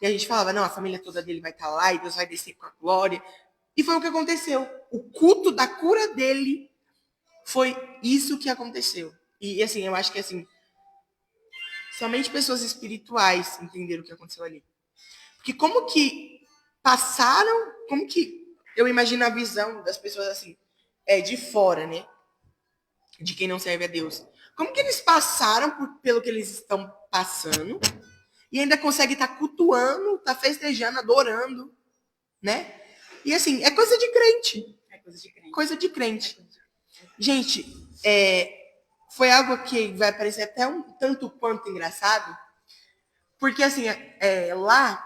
E a gente falava, não, a família toda dele vai estar lá, e Deus vai descer com a glória. E foi o que aconteceu. O culto da cura dele foi isso que aconteceu. E assim, eu acho que assim, somente pessoas espirituais entenderam o que aconteceu ali. Porque como que eu imagino a visão das pessoas assim, de fora, né? de quem não serve a Deus. Como que eles passaram pelo que eles estão passando e ainda conseguem estar cultuando, estar festejando, adorando, né? E assim, é coisa de crente. É coisa de crente. Coisa de crente. Gente, foi algo que vai parecer até um tanto quanto engraçado, porque assim, lá,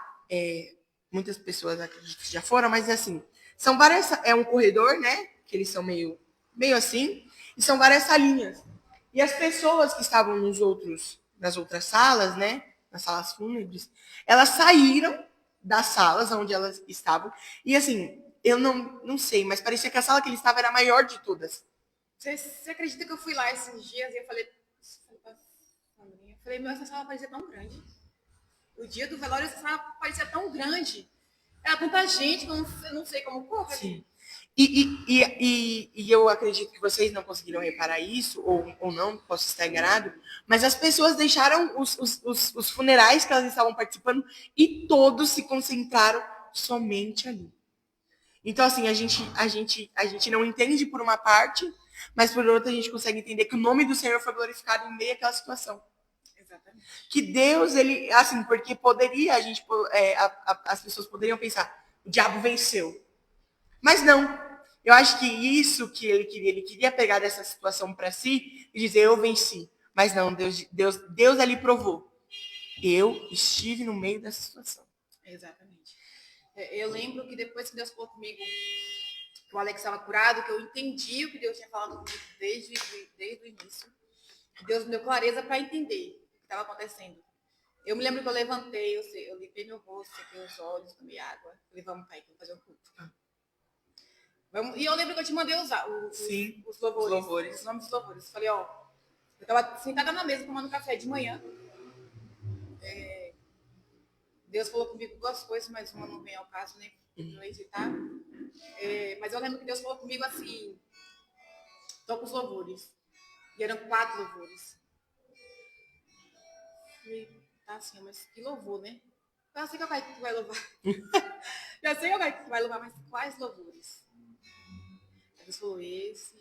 muitas pessoas acredito que já foram, mas assim, são várias, é um corredor, né? Que eles são meio assim, e são várias salinhas. E as pessoas que estavam nas outras salas, né? Nas salas fúnebres, elas saíram das salas onde elas estavam. E assim, eu não sei, mas parecia que a sala que eles estavam era a maior de todas. Você acredita que eu fui lá esses dias e eu falei, meu, essa sala parecia tão grande. O dia do velório, essa sala parecia tão grande. Era tanta gente que eu não sei como corre. Sim. E eu acredito que vocês não conseguiram reparar isso, ou não, posso estar enganado, mas as pessoas deixaram os funerais que elas estavam participando e todos se concentraram somente ali. Então, assim, a gente não entende por uma parte, mas por outra a gente consegue entender que o nome do Senhor foi glorificado em meio àquela situação. Exatamente. Que Deus, ele, assim, porque poderia, as pessoas poderiam pensar, o diabo venceu. Mas não. Eu acho que isso que ele queria pegar dessa situação para si e dizer, eu venci. Mas não, Deus ali provou. Eu estive no meio dessa situação. Exatamente. Eu lembro que depois que Deus falou comigo, que o Alex estava curado, que eu entendi o que Deus tinha falado comigo desde o início. Deus me deu clareza para entender o que estava acontecendo. Eu me lembro que eu levantei, eu limpei meu rosto, sequei os olhos, tomei água. Falei, vamos, pai, vamos fazer um culto. E eu lembro que eu te mandei usar os louvores, os nomes dos louvores. Falei, ó, eu estava sentada na mesa tomando café de manhã. Deus falou comigo duas coisas, mas uma não vem ao caso, nem não hesitar. Mas eu lembro que Deus falou comigo assim, toca os louvores. E eram 4 louvores. Falei, tá assim, mas que louvor, né? Eu sei que eu vai louvar. Já sei que eu vai louvar, mas quais louvores? Deus falou, esse.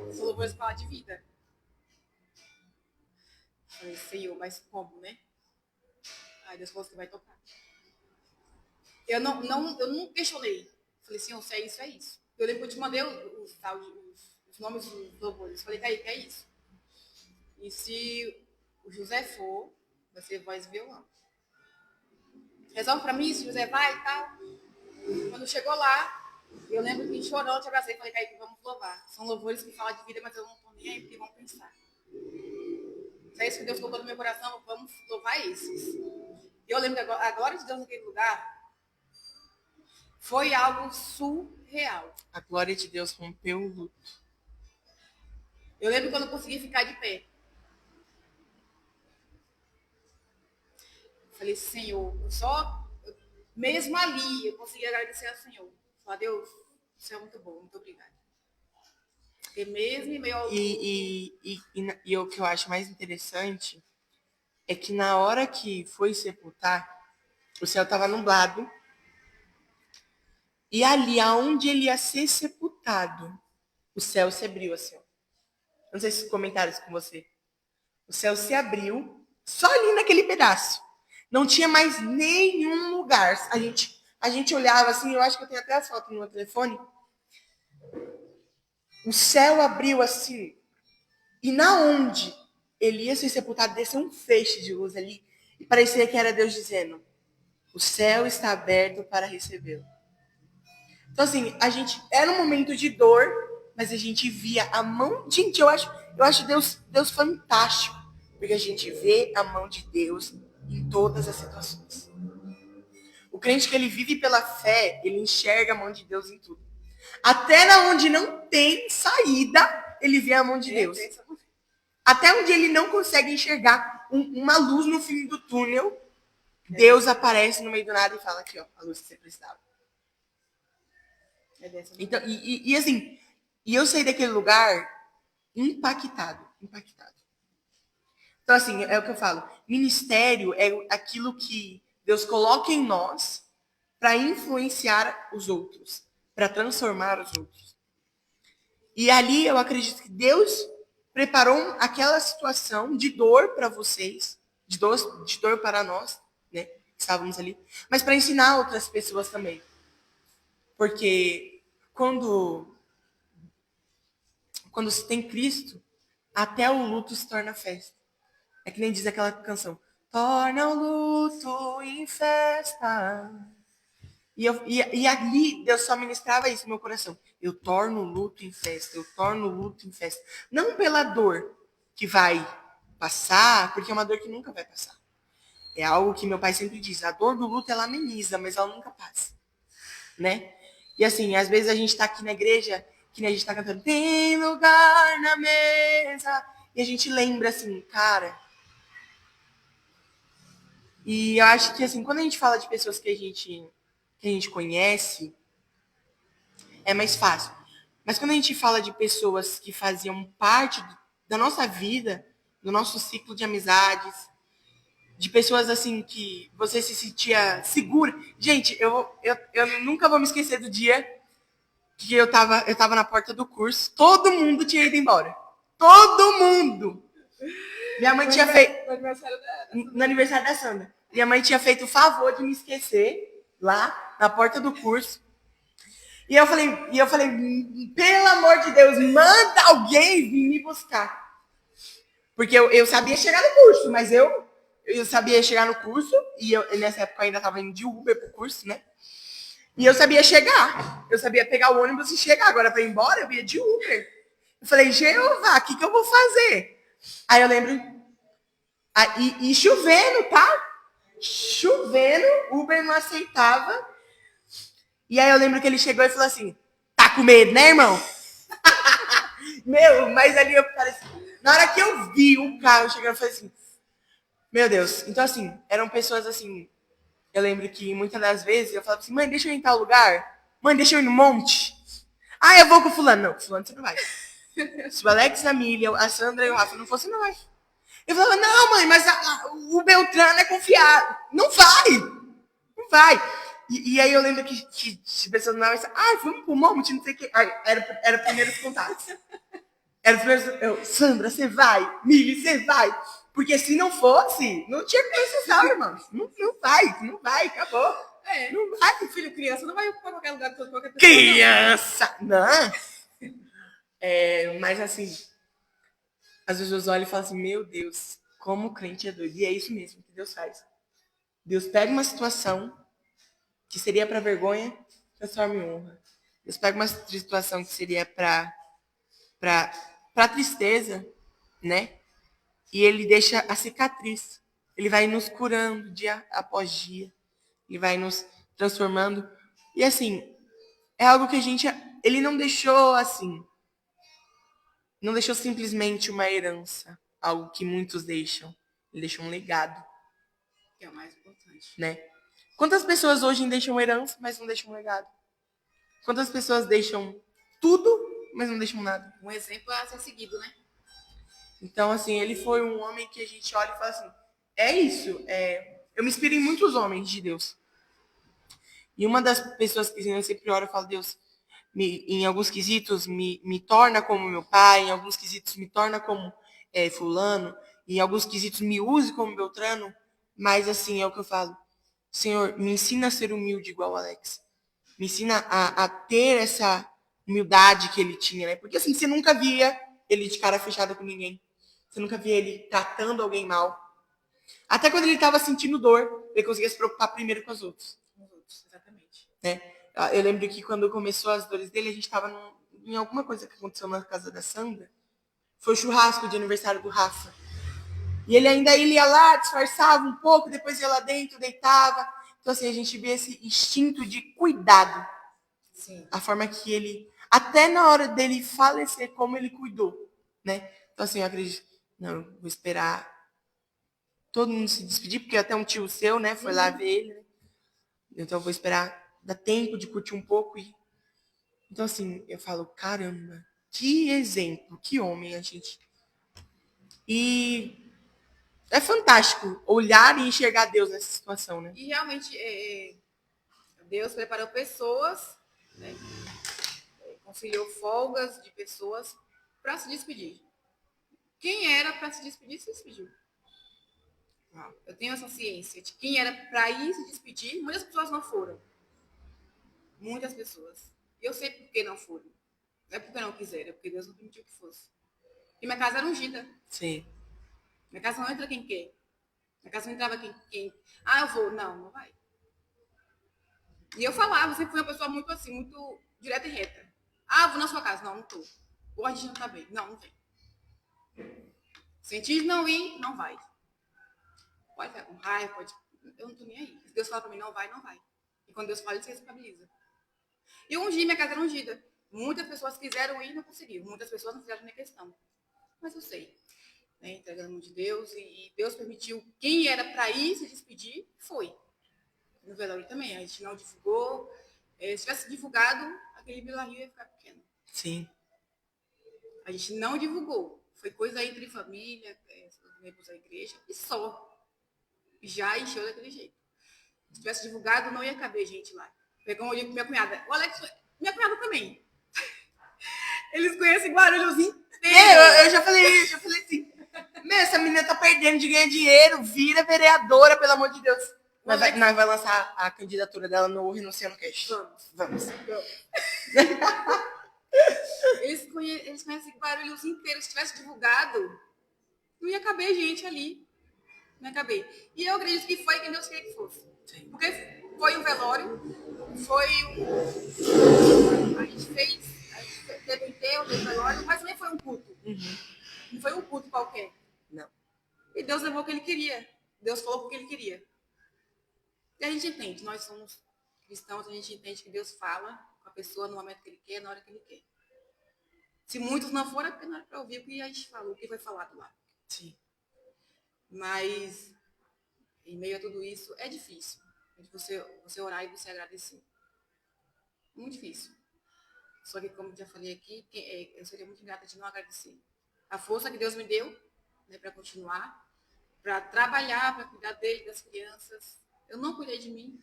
Os louvores falam de vida. Eu falei, Senhor, mas como, né? Aí Deus falou, você vai tocar. Eu não questionei. Falei, Senhor, se é isso, é isso. Eu lembro que eu te mandei os nomes dos louvores. Falei, Kaique, é isso. E se o José for, vai ser voz e violão. Resolve pra mim, se o José vai e tal. Quando chegou lá, eu lembro que chorando, eu te abracei e falei, Kaique, vamos louvar. São louvores que falam de vida, mas eu não tô nem aí, porque vão pensar. Se é isso que Deus colocou no meu coração, vamos louvar esses. Eu lembro que a glória de Deus naquele lugar foi algo surreal. A glória de Deus rompeu o luto. Eu lembro quando eu consegui ficar de pé. Falei, Senhor, mesmo ali, eu consegui agradecer ao Senhor. Falar, Deus, você é muito bom, muito obrigada. Porque mesmo em meio ao... E o que eu acho mais interessante é que na hora que foi sepultar, o céu estava nublado. E ali, aonde ele ia ser sepultado, o céu se abriu assim. Não sei se comentaram isso com você. O céu se abriu, só ali naquele pedaço. Não tinha mais nenhum lugar. A gente olhava assim, eu acho que eu tenho até as fotos no meu telefone. O céu abriu assim. E na onde ele ia ser sepultado, desceu um feixe de luz ali. E parecia que era Deus dizendo, o céu está aberto para recebê-lo. Então, assim, era um momento de dor, mas a gente via a mão. Gente, eu acho Deus fantástico, porque a gente vê a mão de Deus em todas as situações. O crente que ele vive pela fé, ele enxerga a mão de Deus em tudo. Até na onde não tem saída, ele vê a mão de Deus. Até onde ele não consegue enxergar uma luz no fim do túnel, Deus aparece no meio do nada e fala aqui, ó, a luz que você precisava. Então, assim, eu saí daquele lugar impactado. Então, assim, é o que eu falo. Ministério é aquilo que Deus coloca em nós para influenciar os outros, para transformar os outros. E ali eu acredito que Deus preparou aquela situação de dor para vocês, de dor para nós, né? Que estávamos ali, mas para ensinar outras pessoas também. Porque quando se tem Cristo, até o luto se torna festa. É que nem diz aquela canção: torna o luto em festa. E ali Deus só ministrava isso no meu coração. Eu torno o luto em festa, eu torno o luto em festa. Não pela dor que vai passar, porque é uma dor que nunca vai passar. É algo que meu pai sempre diz: a dor do luto ela ameniza, mas ela nunca passa. Né? E assim, às vezes a gente tá aqui na igreja, que nem a gente tá cantando, tem lugar na mesa. E a gente lembra assim, cara. E eu acho que assim, quando a gente fala de pessoas que a gente conhece, é mais fácil. Mas quando a gente fala de pessoas que faziam parte da nossa vida, do nosso ciclo de amizades, de pessoas assim que você se sentia segura. Gente, eu nunca vou me esquecer do dia que eu tava na porta do curso, todo mundo tinha ido embora. Todo mundo! Minha mãe tinha feito... No aniversário da Sandra. Minha mãe tinha feito o favor de me esquecer lá na porta do curso. E eu falei, pelo amor de Deus, manda alguém vir me buscar. Porque eu sabia chegar no curso, mas eu sabia chegar no curso, e eu nessa época eu ainda estava indo de Uber pro curso, né? E eu sabia chegar. Eu sabia pegar o ônibus e chegar. Agora, para ir embora, eu ia de Uber. Eu falei, Jeová, o que eu vou fazer? Aí eu lembro... E chovendo, tá? Chovendo, Uber não aceitava. E aí eu lembro que ele chegou e falou assim, tá com medo, né, irmão? Meu, mas ali eu falei assim... Na hora que eu vi o carro chegando, eu falei assim... Meu Deus. Então, assim, eram pessoas assim... Eu lembro que muitas das vezes eu falava assim, mãe, deixa eu ir em tal lugar. Mãe, deixa eu ir no monte. Ah, eu vou com o fulano. Não, com o fulano você não vai. Se o Alex, a Milha, a Sandra e o Rafa não fossem, não vai. Eu falava, não, mãe, mas o Beltrano é confiável. Não vai. Não vai. E aí eu lembro que as pessoas não iam, vamos pro monte, não sei o quê. Era primeiros contatos. Era os primeiros... Sandra, você vai. Milha, você vai. Porque se não fosse, não tinha conversação, irmão. Não vai, acabou. É. Não vai. Filho, criança não vai ocupar qualquer lugar de qualquer pessoa. Criança! Não. Mas assim, às vezes eu olho e falo assim, meu Deus, como o crente é doido. E é isso mesmo que Deus faz. Deus pega uma situação que seria para vergonha, transforma em honra. Deus pega uma situação que seria para tristeza, né? E ele deixa a cicatriz. Ele vai nos curando dia após dia. Ele vai nos transformando. E assim, é algo que ele não deixou assim. Não deixou simplesmente uma herança. Algo que muitos deixam. Ele deixou um legado. Que é o mais importante. Né? Quantas pessoas hoje deixam herança, mas não deixam um legado? Quantas pessoas deixam tudo, mas não deixam nada? Um exemplo a ser seguido, né? Então, assim, ele foi um homem que a gente olha e fala assim, é isso. Eu me inspiro em muitos homens de Deus. E uma das pessoas que eu sempre oro, eu falo, Deus, em alguns quesitos me torna como meu pai, em alguns quesitos me torna como fulano, em alguns quesitos me use como Beltrano, mas assim, é o que eu falo, Senhor, me ensina a ser humilde igual o Alex. Me ensina a ter essa humildade que ele tinha, né? Porque assim, você nunca via ele de cara fechada com ninguém. Você nunca via ele tratando alguém mal. Até quando ele estava sentindo dor, ele conseguia se preocupar primeiro com os outros. Exatamente. Né? Eu lembro que quando começou as dores dele, a gente estava em alguma coisa que aconteceu na casa da Sandra. Foi o churrasco de aniversário do Rafa. E ele ainda ia lá, disfarçava um pouco, depois ia lá dentro, deitava. Então, assim, a gente vê esse instinto de cuidado. Sim. A forma que ele, até na hora dele falecer, como ele cuidou, né? Então, assim, eu acredito, não, eu vou esperar todo mundo se despedir, porque até um tio seu, né, foi lá ver ele, né? Então, eu vou esperar, dar tempo de curtir um pouco. Então, assim, eu falo, caramba, que exemplo, que homem a gente... E é fantástico olhar e enxergar Deus nessa situação, né? E realmente Deus preparou pessoas, né, conciliou folgas de pessoas para se despedir. Quem era para se despedir, se despediu. Eu tenho essa ciência de quem era para ir se despedir, muitas pessoas não foram. Muitas pessoas. Eu sei por que não foram. Não é porque não quiseram, é porque Deus não permitiu que fosse. E minha casa era ungida. Sim. Minha casa não entra quem quer. Minha casa não entrava quem... Ah, eu vou. Não, não vai. E eu falava, sempre fui uma pessoa muito assim, muito direta e reta. Ah, vou na sua casa. Não, não tô. Hoje a gente não tá bem. Não, não vem. Sentir não ir, não vai. Pode ficar com raiva, pode... Eu não tô nem aí. Se Deus fala pra mim, não vai, não vai. E quando Deus fala, ele se responsabiliza. E eu ungi, minha casa era ungida. Muitas pessoas quiseram ir e não conseguiram. Muitas pessoas não fizeram minha questão. Mas eu sei. Né? Entregando a mão de Deus. E Deus permitiu quem era para ir se despedir, foi. No velório também. A gente não divulgou. Se tivesse divulgado, aquele Vila Rio ia ficar pequeno. Sim. A gente não divulgou. Foi coisa entre família, os membros da igreja, e só. Já encheu daquele jeito. Se tivesse divulgado, não ia caber gente lá. Pegou um olhinho com minha cunhada. O Alex, minha cunhada também. Eles conhecem Guarulhos inteiro. Eu já falei assim. Meu, essa menina tá perdendo de ganhar dinheiro, vira vereadora, pelo amor de Deus. Nós vai lançar a candidatura dela no Renunciando Cash. Vamos. Eles conhecem Guarulhos inteiro. Se tivesse divulgado, não ia caber gente ali. Não ia caber. E eu acredito que foi quem Deus queria que fosse. Sim. Porque foi um velório, a gente teve enterro, teve velório, mas também foi um culto. Uhum. Não foi um culto qualquer. Não. E Deus levou o que ele queria. Deus falou o que ele queria. E a gente entende, nós somos cristãos, a gente entende que Deus fala com a pessoa no momento que ele quer, na hora que ele quer. Se muitos não forem, é porque não era para ouvir o que a gente falou, o que foi falado lá. Sim. Mas, em meio a tudo isso, é difícil. Você orar e você agradecer. Muito difícil. Só que, como já falei aqui, eu seria muito grata de não agradecer. A força que Deus me deu, né, para continuar, para trabalhar, para cuidar dele, das crianças. Eu não cuidei de mim.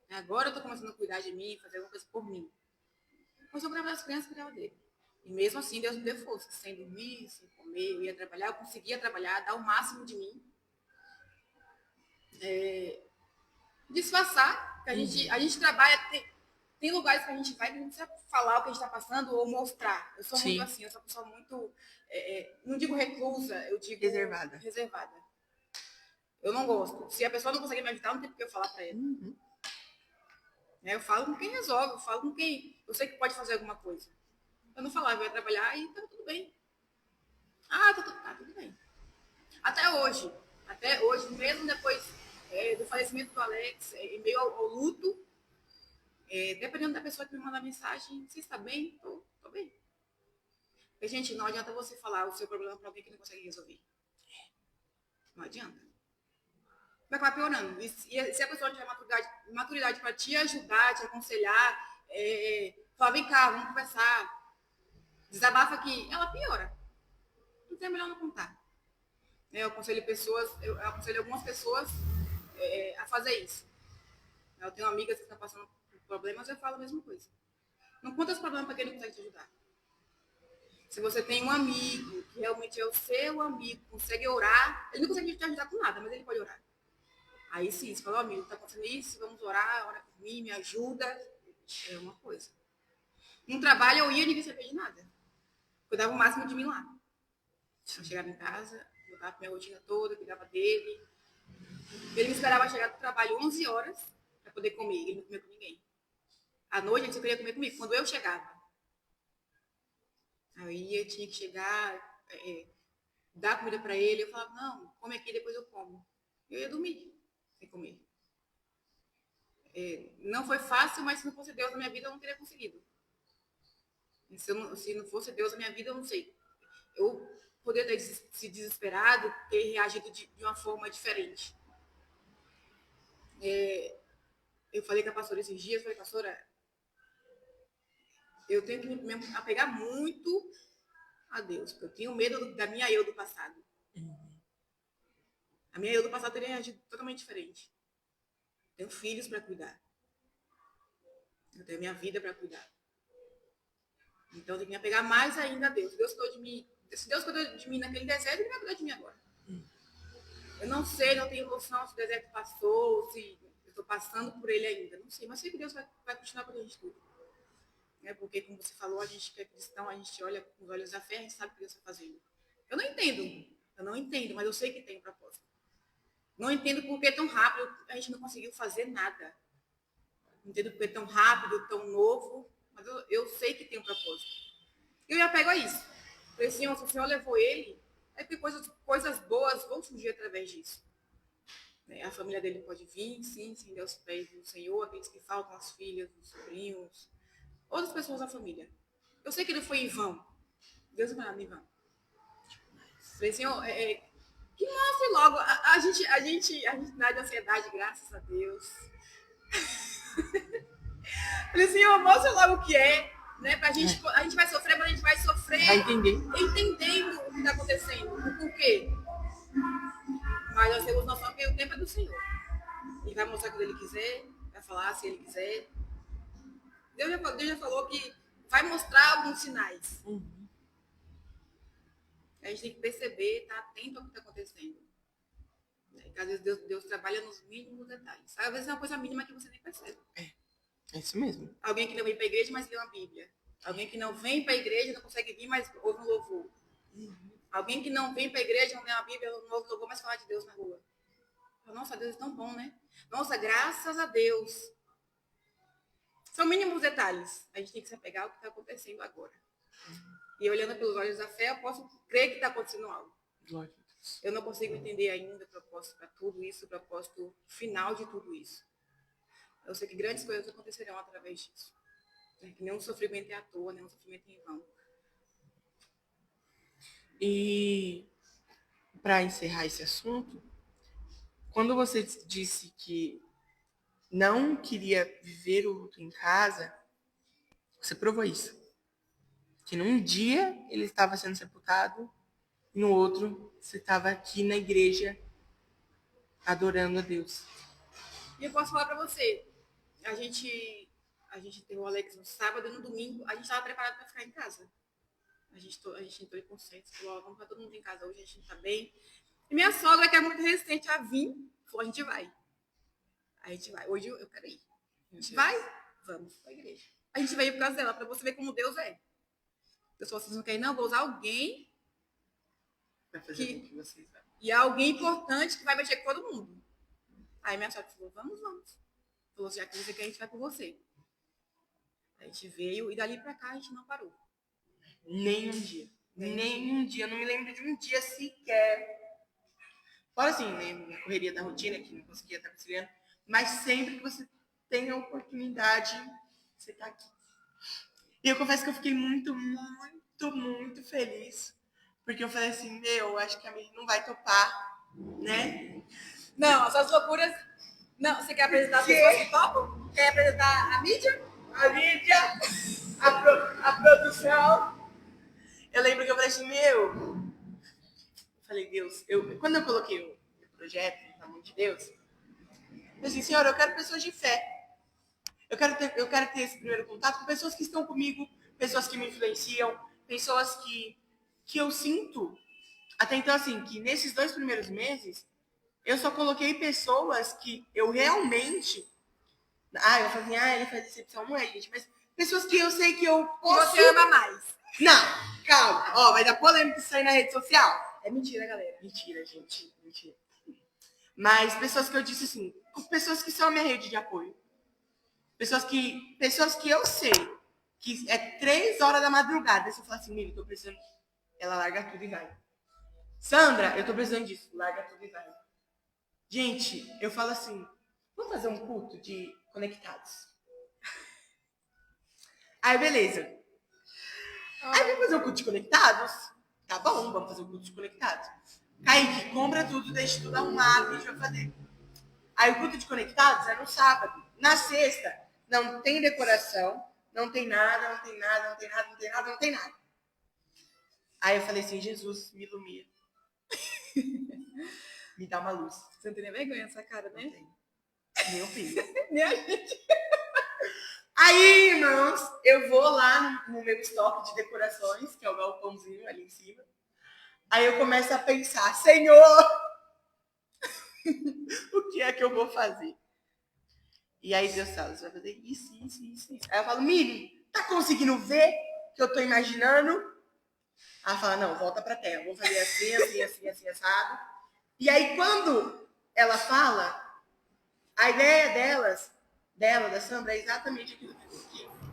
Agora eu estou começando a cuidar de mim, fazer alguma coisa por mim. Mas eu cuidava das crianças, cuidava dele. E mesmo assim, Deus me deu força. Sem dormir, sem comer, eu ia trabalhar, eu conseguia trabalhar, dar o máximo de mim. Disfarçar, que a gente trabalha, tem lugares que a gente vai que não precisa falar o que a gente está passando ou mostrar. Eu sou Sim. muito assim, eu sou uma pessoa muito, não digo reclusa, eu digo reservada. Eu não gosto. Se a pessoa não consegue me ajudar, não tem por que eu falar para ela. Uhum. Eu falo com quem resolve, eu falo com quem eu sei que pode fazer alguma coisa. Eu não falava, eu ia trabalhar e tá tudo bem. Tá tudo bem. Até hoje, mesmo depois do falecimento do Alex, em meio ao luto, dependendo da pessoa que me manda mensagem, você está bem? Tô bem. Porque, gente, não adianta você falar o seu problema para alguém que não consegue resolver. Não adianta. Vai acabar piorando. E se a pessoa tiver maturidade para te ajudar, te aconselhar, falar, vem cá, vamos conversar, desabafa aqui, ela piora. Então é melhor não contar. Eu aconselho algumas pessoas a fazer isso. Eu tenho amigas que estão passando por problemas, eu falo a mesma coisa. Não conta os problemas para quem não consegue te ajudar. Se você tem um amigo que realmente é o seu amigo, consegue orar, ele não consegue te ajudar com nada, mas ele pode orar. Aí sim, você fala, amigo, tá acontecendo isso, vamos orar, ora por mim, me ajuda. É uma coisa. No trabalho eu ia e ninguém sabia de nada. Eu dava o máximo de mim lá. Eu chegava em casa, voltava pra minha rotina toda, cuidava dele. Ele me esperava chegar do trabalho 11 horas para poder comer. Ele não comia com ninguém. À noite ele só queria comer comigo, quando eu chegava. Aí eu tinha que chegar, dar comida para ele. Eu falava, não, come aqui, depois eu como. Eu ia dormir sem comer. Não foi fácil, mas se não fosse Deus na minha vida, eu não teria conseguido. Se não fosse Deus na minha vida, eu não sei. Eu poderia ter se desesperado, ter reagido de uma forma diferente. Eu falei com a pastora esses dias, falei, pastora, eu tenho que me apegar muito a Deus, porque eu tenho medo da minha eu do passado. A minha eu do passado teria reagido totalmente diferente. Tenho filhos para cuidar. Eu tenho minha vida para cuidar. Então eu tenho que me apegar mais ainda a Deus. Deus cuidou de mim. Se Deus cuidou de mim naquele deserto, ele vai cuidar de mim agora. Eu não sei, não tenho noção se o deserto passou, se eu estou passando por ele ainda. Não sei, mas sei que Deus vai continuar cuidando de tudo. Porque, como você falou, a gente que é cristão, a gente olha com os olhos da fé, a gente sabe o que Deus está fazendo. Eu não entendo, mas eu sei que tem um propósito. Não entendo por que tão rápido a gente não conseguiu fazer nada. Não entendo por que tão rápido, tão novo, mas eu sei que tem um propósito. Eu me apego a isso. Falei, Senhor, se o Senhor levou ele, é porque coisas boas vão surgir através disso. A família dele pode vir, sim, sem Deus pés do Senhor, aqueles que faltam, as filhas, os sobrinhos, outras pessoas da família. Eu sei que ele foi em vão. Deus não vai nada em vão. Falei, Senhor, que mostre logo. A gente dá de ansiedade, graças a Deus. Falei, Senhor, mostre logo o que é. Né? A gente vai sofrer, mas a gente vai sofrer entendendo o que está acontecendo, o porquê. Mas nós temos noção que o tempo é do Senhor. Ele vai mostrar quando ele quiser, vai falar se ele quiser. Deus já falou que vai mostrar alguns sinais. A gente tem que perceber, estar atento ao que está acontecendo. Porque às vezes Deus trabalha nos mínimos detalhes. Às vezes é uma coisa mínima que você nem percebe. É isso mesmo. Alguém que não vem para a igreja, mas lê uma Bíblia. Alguém que não vem para a igreja, não consegue vir, mas ouve um louvor. Alguém que não vem para a igreja, não lê uma Bíblia, não ouve louvor, mas fala de Deus na rua. Nossa, Deus é tão bom, né? Nossa, graças a Deus. São mínimos detalhes. A gente tem que se apegar ao que está acontecendo agora. E olhando pelos olhos da fé, eu posso crer que está acontecendo algo. Glória a Deus. Eu não consigo entender ainda o propósito para tudo isso, o propósito final de tudo isso. Eu sei que grandes coisas acontecerão através disso. Que nenhum sofrimento é à toa, nenhum sofrimento é em vão. E para encerrar esse assunto, quando você disse que não queria viver o luto em casa, você provou isso. Que num dia ele estava sendo sepultado, e no outro você estava aqui na igreja adorando a Deus. E eu posso falar para você, a gente teve o Alex no sábado e no domingo a gente estava preparado para ficar em casa. A gente entrou em consenso, falou, vamos para todo mundo em casa hoje, a gente está bem. E minha sogra, que é muito resistente a vir, falou, a gente vai. A gente vai. Hoje eu quero ir. A gente vai? Vamos para a igreja. A gente veio por causa dela, para você ver como Deus é. Eu falei, vocês não querem não? Vou usar alguém Vai fazer o que vocês vão. E é alguém importante que vai mexer com todo mundo. Aí minha sogra falou, vamos. Falou, já que você quer, a gente vai com você. A gente veio e dali pra cá a gente não parou. Nem um dia. Nem um dia. Eu não me lembro de um dia sequer. Fora assim, né, na correria da rotina, que não conseguia estar conciliando. Mas sempre que você tem a oportunidade, você tá aqui. E eu confesso que eu fiquei muito feliz. Porque eu falei assim, acho que a Miri não vai topar, né? Não, essas loucuras... Não, você quer apresentar as pessoas que topam? Quer apresentar a mídia? A mídia, a produção. Eu lembro que eu falei assim, eu falei, Deus, quando eu coloquei o projeto na mão de Deus, eu falei assim, Senhor, eu quero pessoas de fé. Eu quero ter esse primeiro contato com pessoas que estão comigo, pessoas que me influenciam, pessoas que eu sinto. Até então, assim, que nesses 2 primeiros meses, eu só coloquei pessoas que eu realmente... eu falei assim, ele faz decepção. Não é, gente, mas pessoas que eu sei que eu posso... Você ama mais. Não, calma. Vai dar polêmica isso aí na rede social. É mentira, galera. Mentira, gente. Mentira. Mas pessoas que eu disse assim, pessoas que são a minha rede de apoio. Pessoas que eu sei que é 3 horas da madrugada. Você fala assim, Miri, tô precisando... Ela larga tudo e vai. Sandra, eu tô precisando disso. Larga tudo e vai. Gente, eu falo assim, vamos fazer um culto de conectados? Aí, beleza. Aí, vamos fazer um culto de conectados? Tá bom, vamos fazer um culto de conectados. Kaique, compra tudo, deixa tudo arrumado, a gente vai fazer. Aí, o culto de conectados é no sábado. Na sexta, não tem decoração, não tem nada. Aí eu falei assim, Jesus, me ilumina. Me dá uma luz. Você não tem nem vergonha nessa cara, né? Meu filho. Nem a gente. Aí, irmãos, eu vou lá no meu estoque de decorações, que é o galpãozinho ali em cima. Aí eu começo a pensar, Senhor, o que é que eu vou fazer? E aí Deus fala, você vai fazer isso, isso, isso, isso. Aí eu falo, Miri, tá conseguindo ver que eu tô imaginando? Aí ela fala, não, volta pra terra, vou fazer assim, assim, assim, assim, assado. E aí quando ela fala, a ideia da Sandra, é exatamente aquilo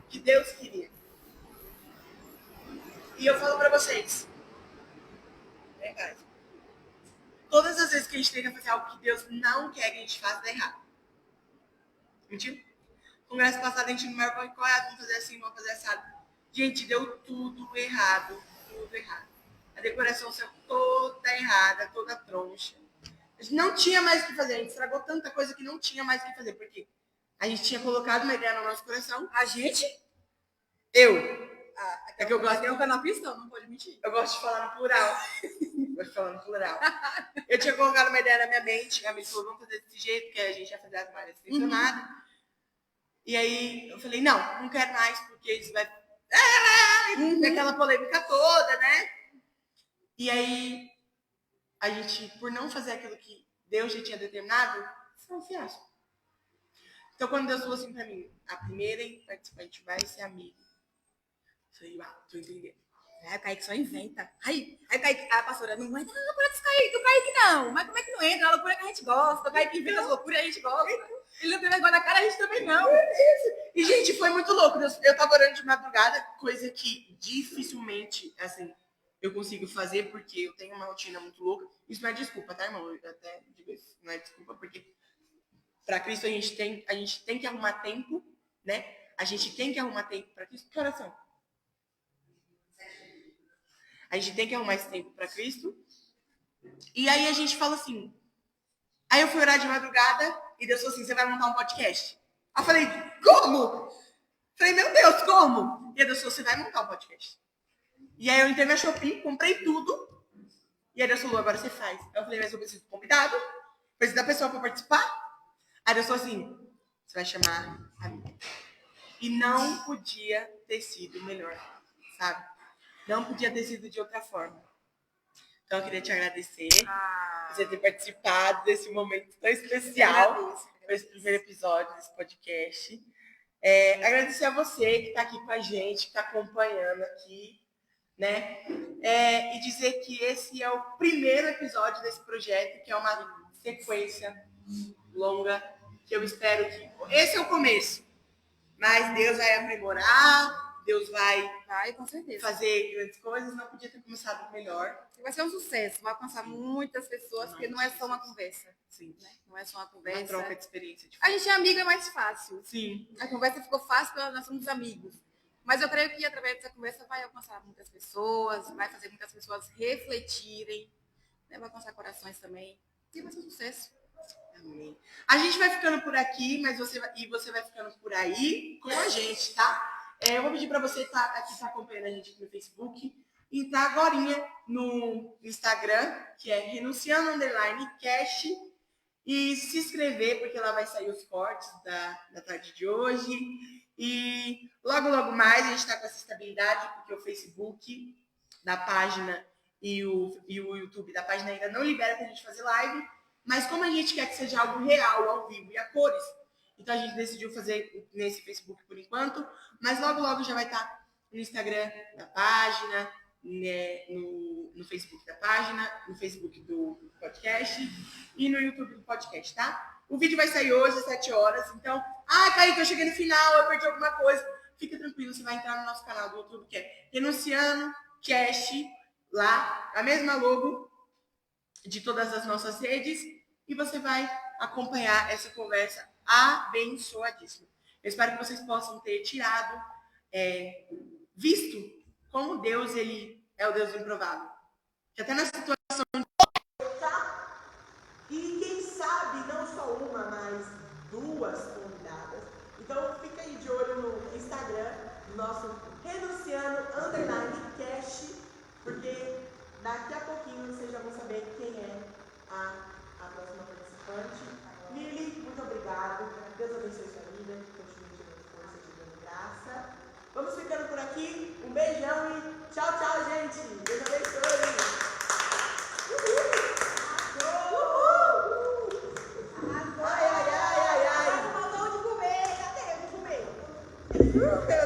que Deus queria. E eu falo pra vocês, todas as vezes que a gente tenta fazer algo que Deus não quer que a gente faça, dá errado. Mentira? Congresso passado a gente não marcou qual é, vamos fazer assim, vamos fazer assado. Gente, deu tudo errado, tudo errado. A decoração saiu toda errada, toda troncha. A gente não tinha mais o que fazer, a gente estragou tanta coisa que não tinha mais o que fazer. Por quê? A gente tinha colocado uma ideia no nosso coração. A gente? Eu. É que eu gosto. Tem um canal cristão, não pode mentir. Eu gosto de falar no plural. Gosto de falar no plural. Eu tinha colocado uma ideia na minha mente, a minha falou, vamos fazer desse jeito, que a gente ia fazer as malhas tensionadas. E aí eu falei, não quero mais, porque isso vai. Aquela polêmica toda, né? E aí, a gente, por não fazer aquilo que Deus já tinha determinado, foi um fiasco. Então, quando Deus falou assim pra mim, a primeira participante vai ser amiga. Eu falei, tô entendendo. É, o Kaique só inventa. Aí o Kaique, a pastora, não entra na loucura do Kaique, não. Mas como é que não entra? A loucura que a gente gosta. O Kaique inventa as loucuras, a gente gosta. Ele não tem vergonha na cara, a gente também não. E, gente, foi muito louco. Eu tava orando de madrugada, coisa que dificilmente, assim, eu consigo fazer, porque eu tenho uma rotina muito louca. Isso não é desculpa, tá, irmão? Eu até digo isso. Não é desculpa, porque pra Cristo a gente tem que arrumar tempo, né? A gente tem que arrumar tempo pra Cristo. Que oração? A gente tem que arrumar esse tempo para Cristo. E aí a gente fala assim. Aí eu fui orar de madrugada e Deus falou assim: você vai montar um podcast? Aí eu falei: como? Falei: meu Deus, como? E aí Deus falou: você vai montar um podcast. E aí eu entrei na Shopee, comprei tudo. E aí Deus falou: agora você faz. Aí eu falei: mas eu preciso de convidado? Preciso da pessoa para participar? Aí Deus falou assim: você vai chamar a mim. E não podia ter sido melhor, sabe? Não podia ter sido de outra forma. Então, eu queria te agradecer por você ter participado desse momento tão especial, esse primeiro episódio desse podcast. Agradecer a você que está aqui com a gente, que está acompanhando aqui, né? E dizer que esse é o primeiro episódio desse projeto, que é uma sequência longa, que eu espero que... Esse é o começo, mas Deus vai aprimorar, Deus vai com certeza. fazer grandes coisas, não podia ter começado melhor. Vai ser um sucesso, vai alcançar muitas pessoas, porque não é só uma conversa. Sim. Né? Não é só uma conversa. Uma troca de experiência. A gente é amigo, é mais fácil. Sim. A conversa ficou fácil porque nós somos amigos. Mas eu creio que através dessa conversa vai alcançar muitas pessoas, vai fazer muitas pessoas refletirem, né? Vai alcançar corações também. E vai ser um sucesso. Amém. A gente vai ficando por aqui, mas você vai ficando por aí com a gente, tá? Eu vou pedir para você que tá acompanhando a gente aqui no Facebook e tá agorinha no Instagram, que é renunciando_cash, e se inscrever, porque lá vai sair os cortes da tarde de hoje. E logo mais a gente está com essa estabilidade, porque o Facebook da página e o YouTube da página ainda não libera para a gente fazer live, mas como a gente quer que seja algo real, ao vivo e a cores, então a gente decidiu fazer nesse Facebook por enquanto, mas logo já vai estar no Instagram da página, né, no Facebook da página, no Facebook do podcast e no YouTube do podcast, tá? O vídeo vai sair hoje às 7 horas, então... Kaique, eu cheguei no final, eu perdi alguma coisa. Fica tranquilo, você vai entrar no nosso canal do YouTube, que é Renunciando Cash, lá, a mesma logo de todas as nossas redes, e você vai acompanhar essa conversa abençoadíssima. Eu espero que vocês possam ter tirado, visto como Deus, ele é o Deus do improvável. Que até na situação... E quem sabe, não só uma, mas duas convidadas. Então, fica aí de olho no Instagram, nosso Renunciando_cash, porque daqui a pouquinho vocês já vão saber quem é a próxima participante. Lili, muito obrigado. Deus abençoe sua vida. Continue te dando força, te dando Vamos ficando por aqui. Um beijão e tchau, tchau, gente. Deus abençoe. Ai, ai, ai, ai, ai. Faltou de comer, cadê? Eu vou comer.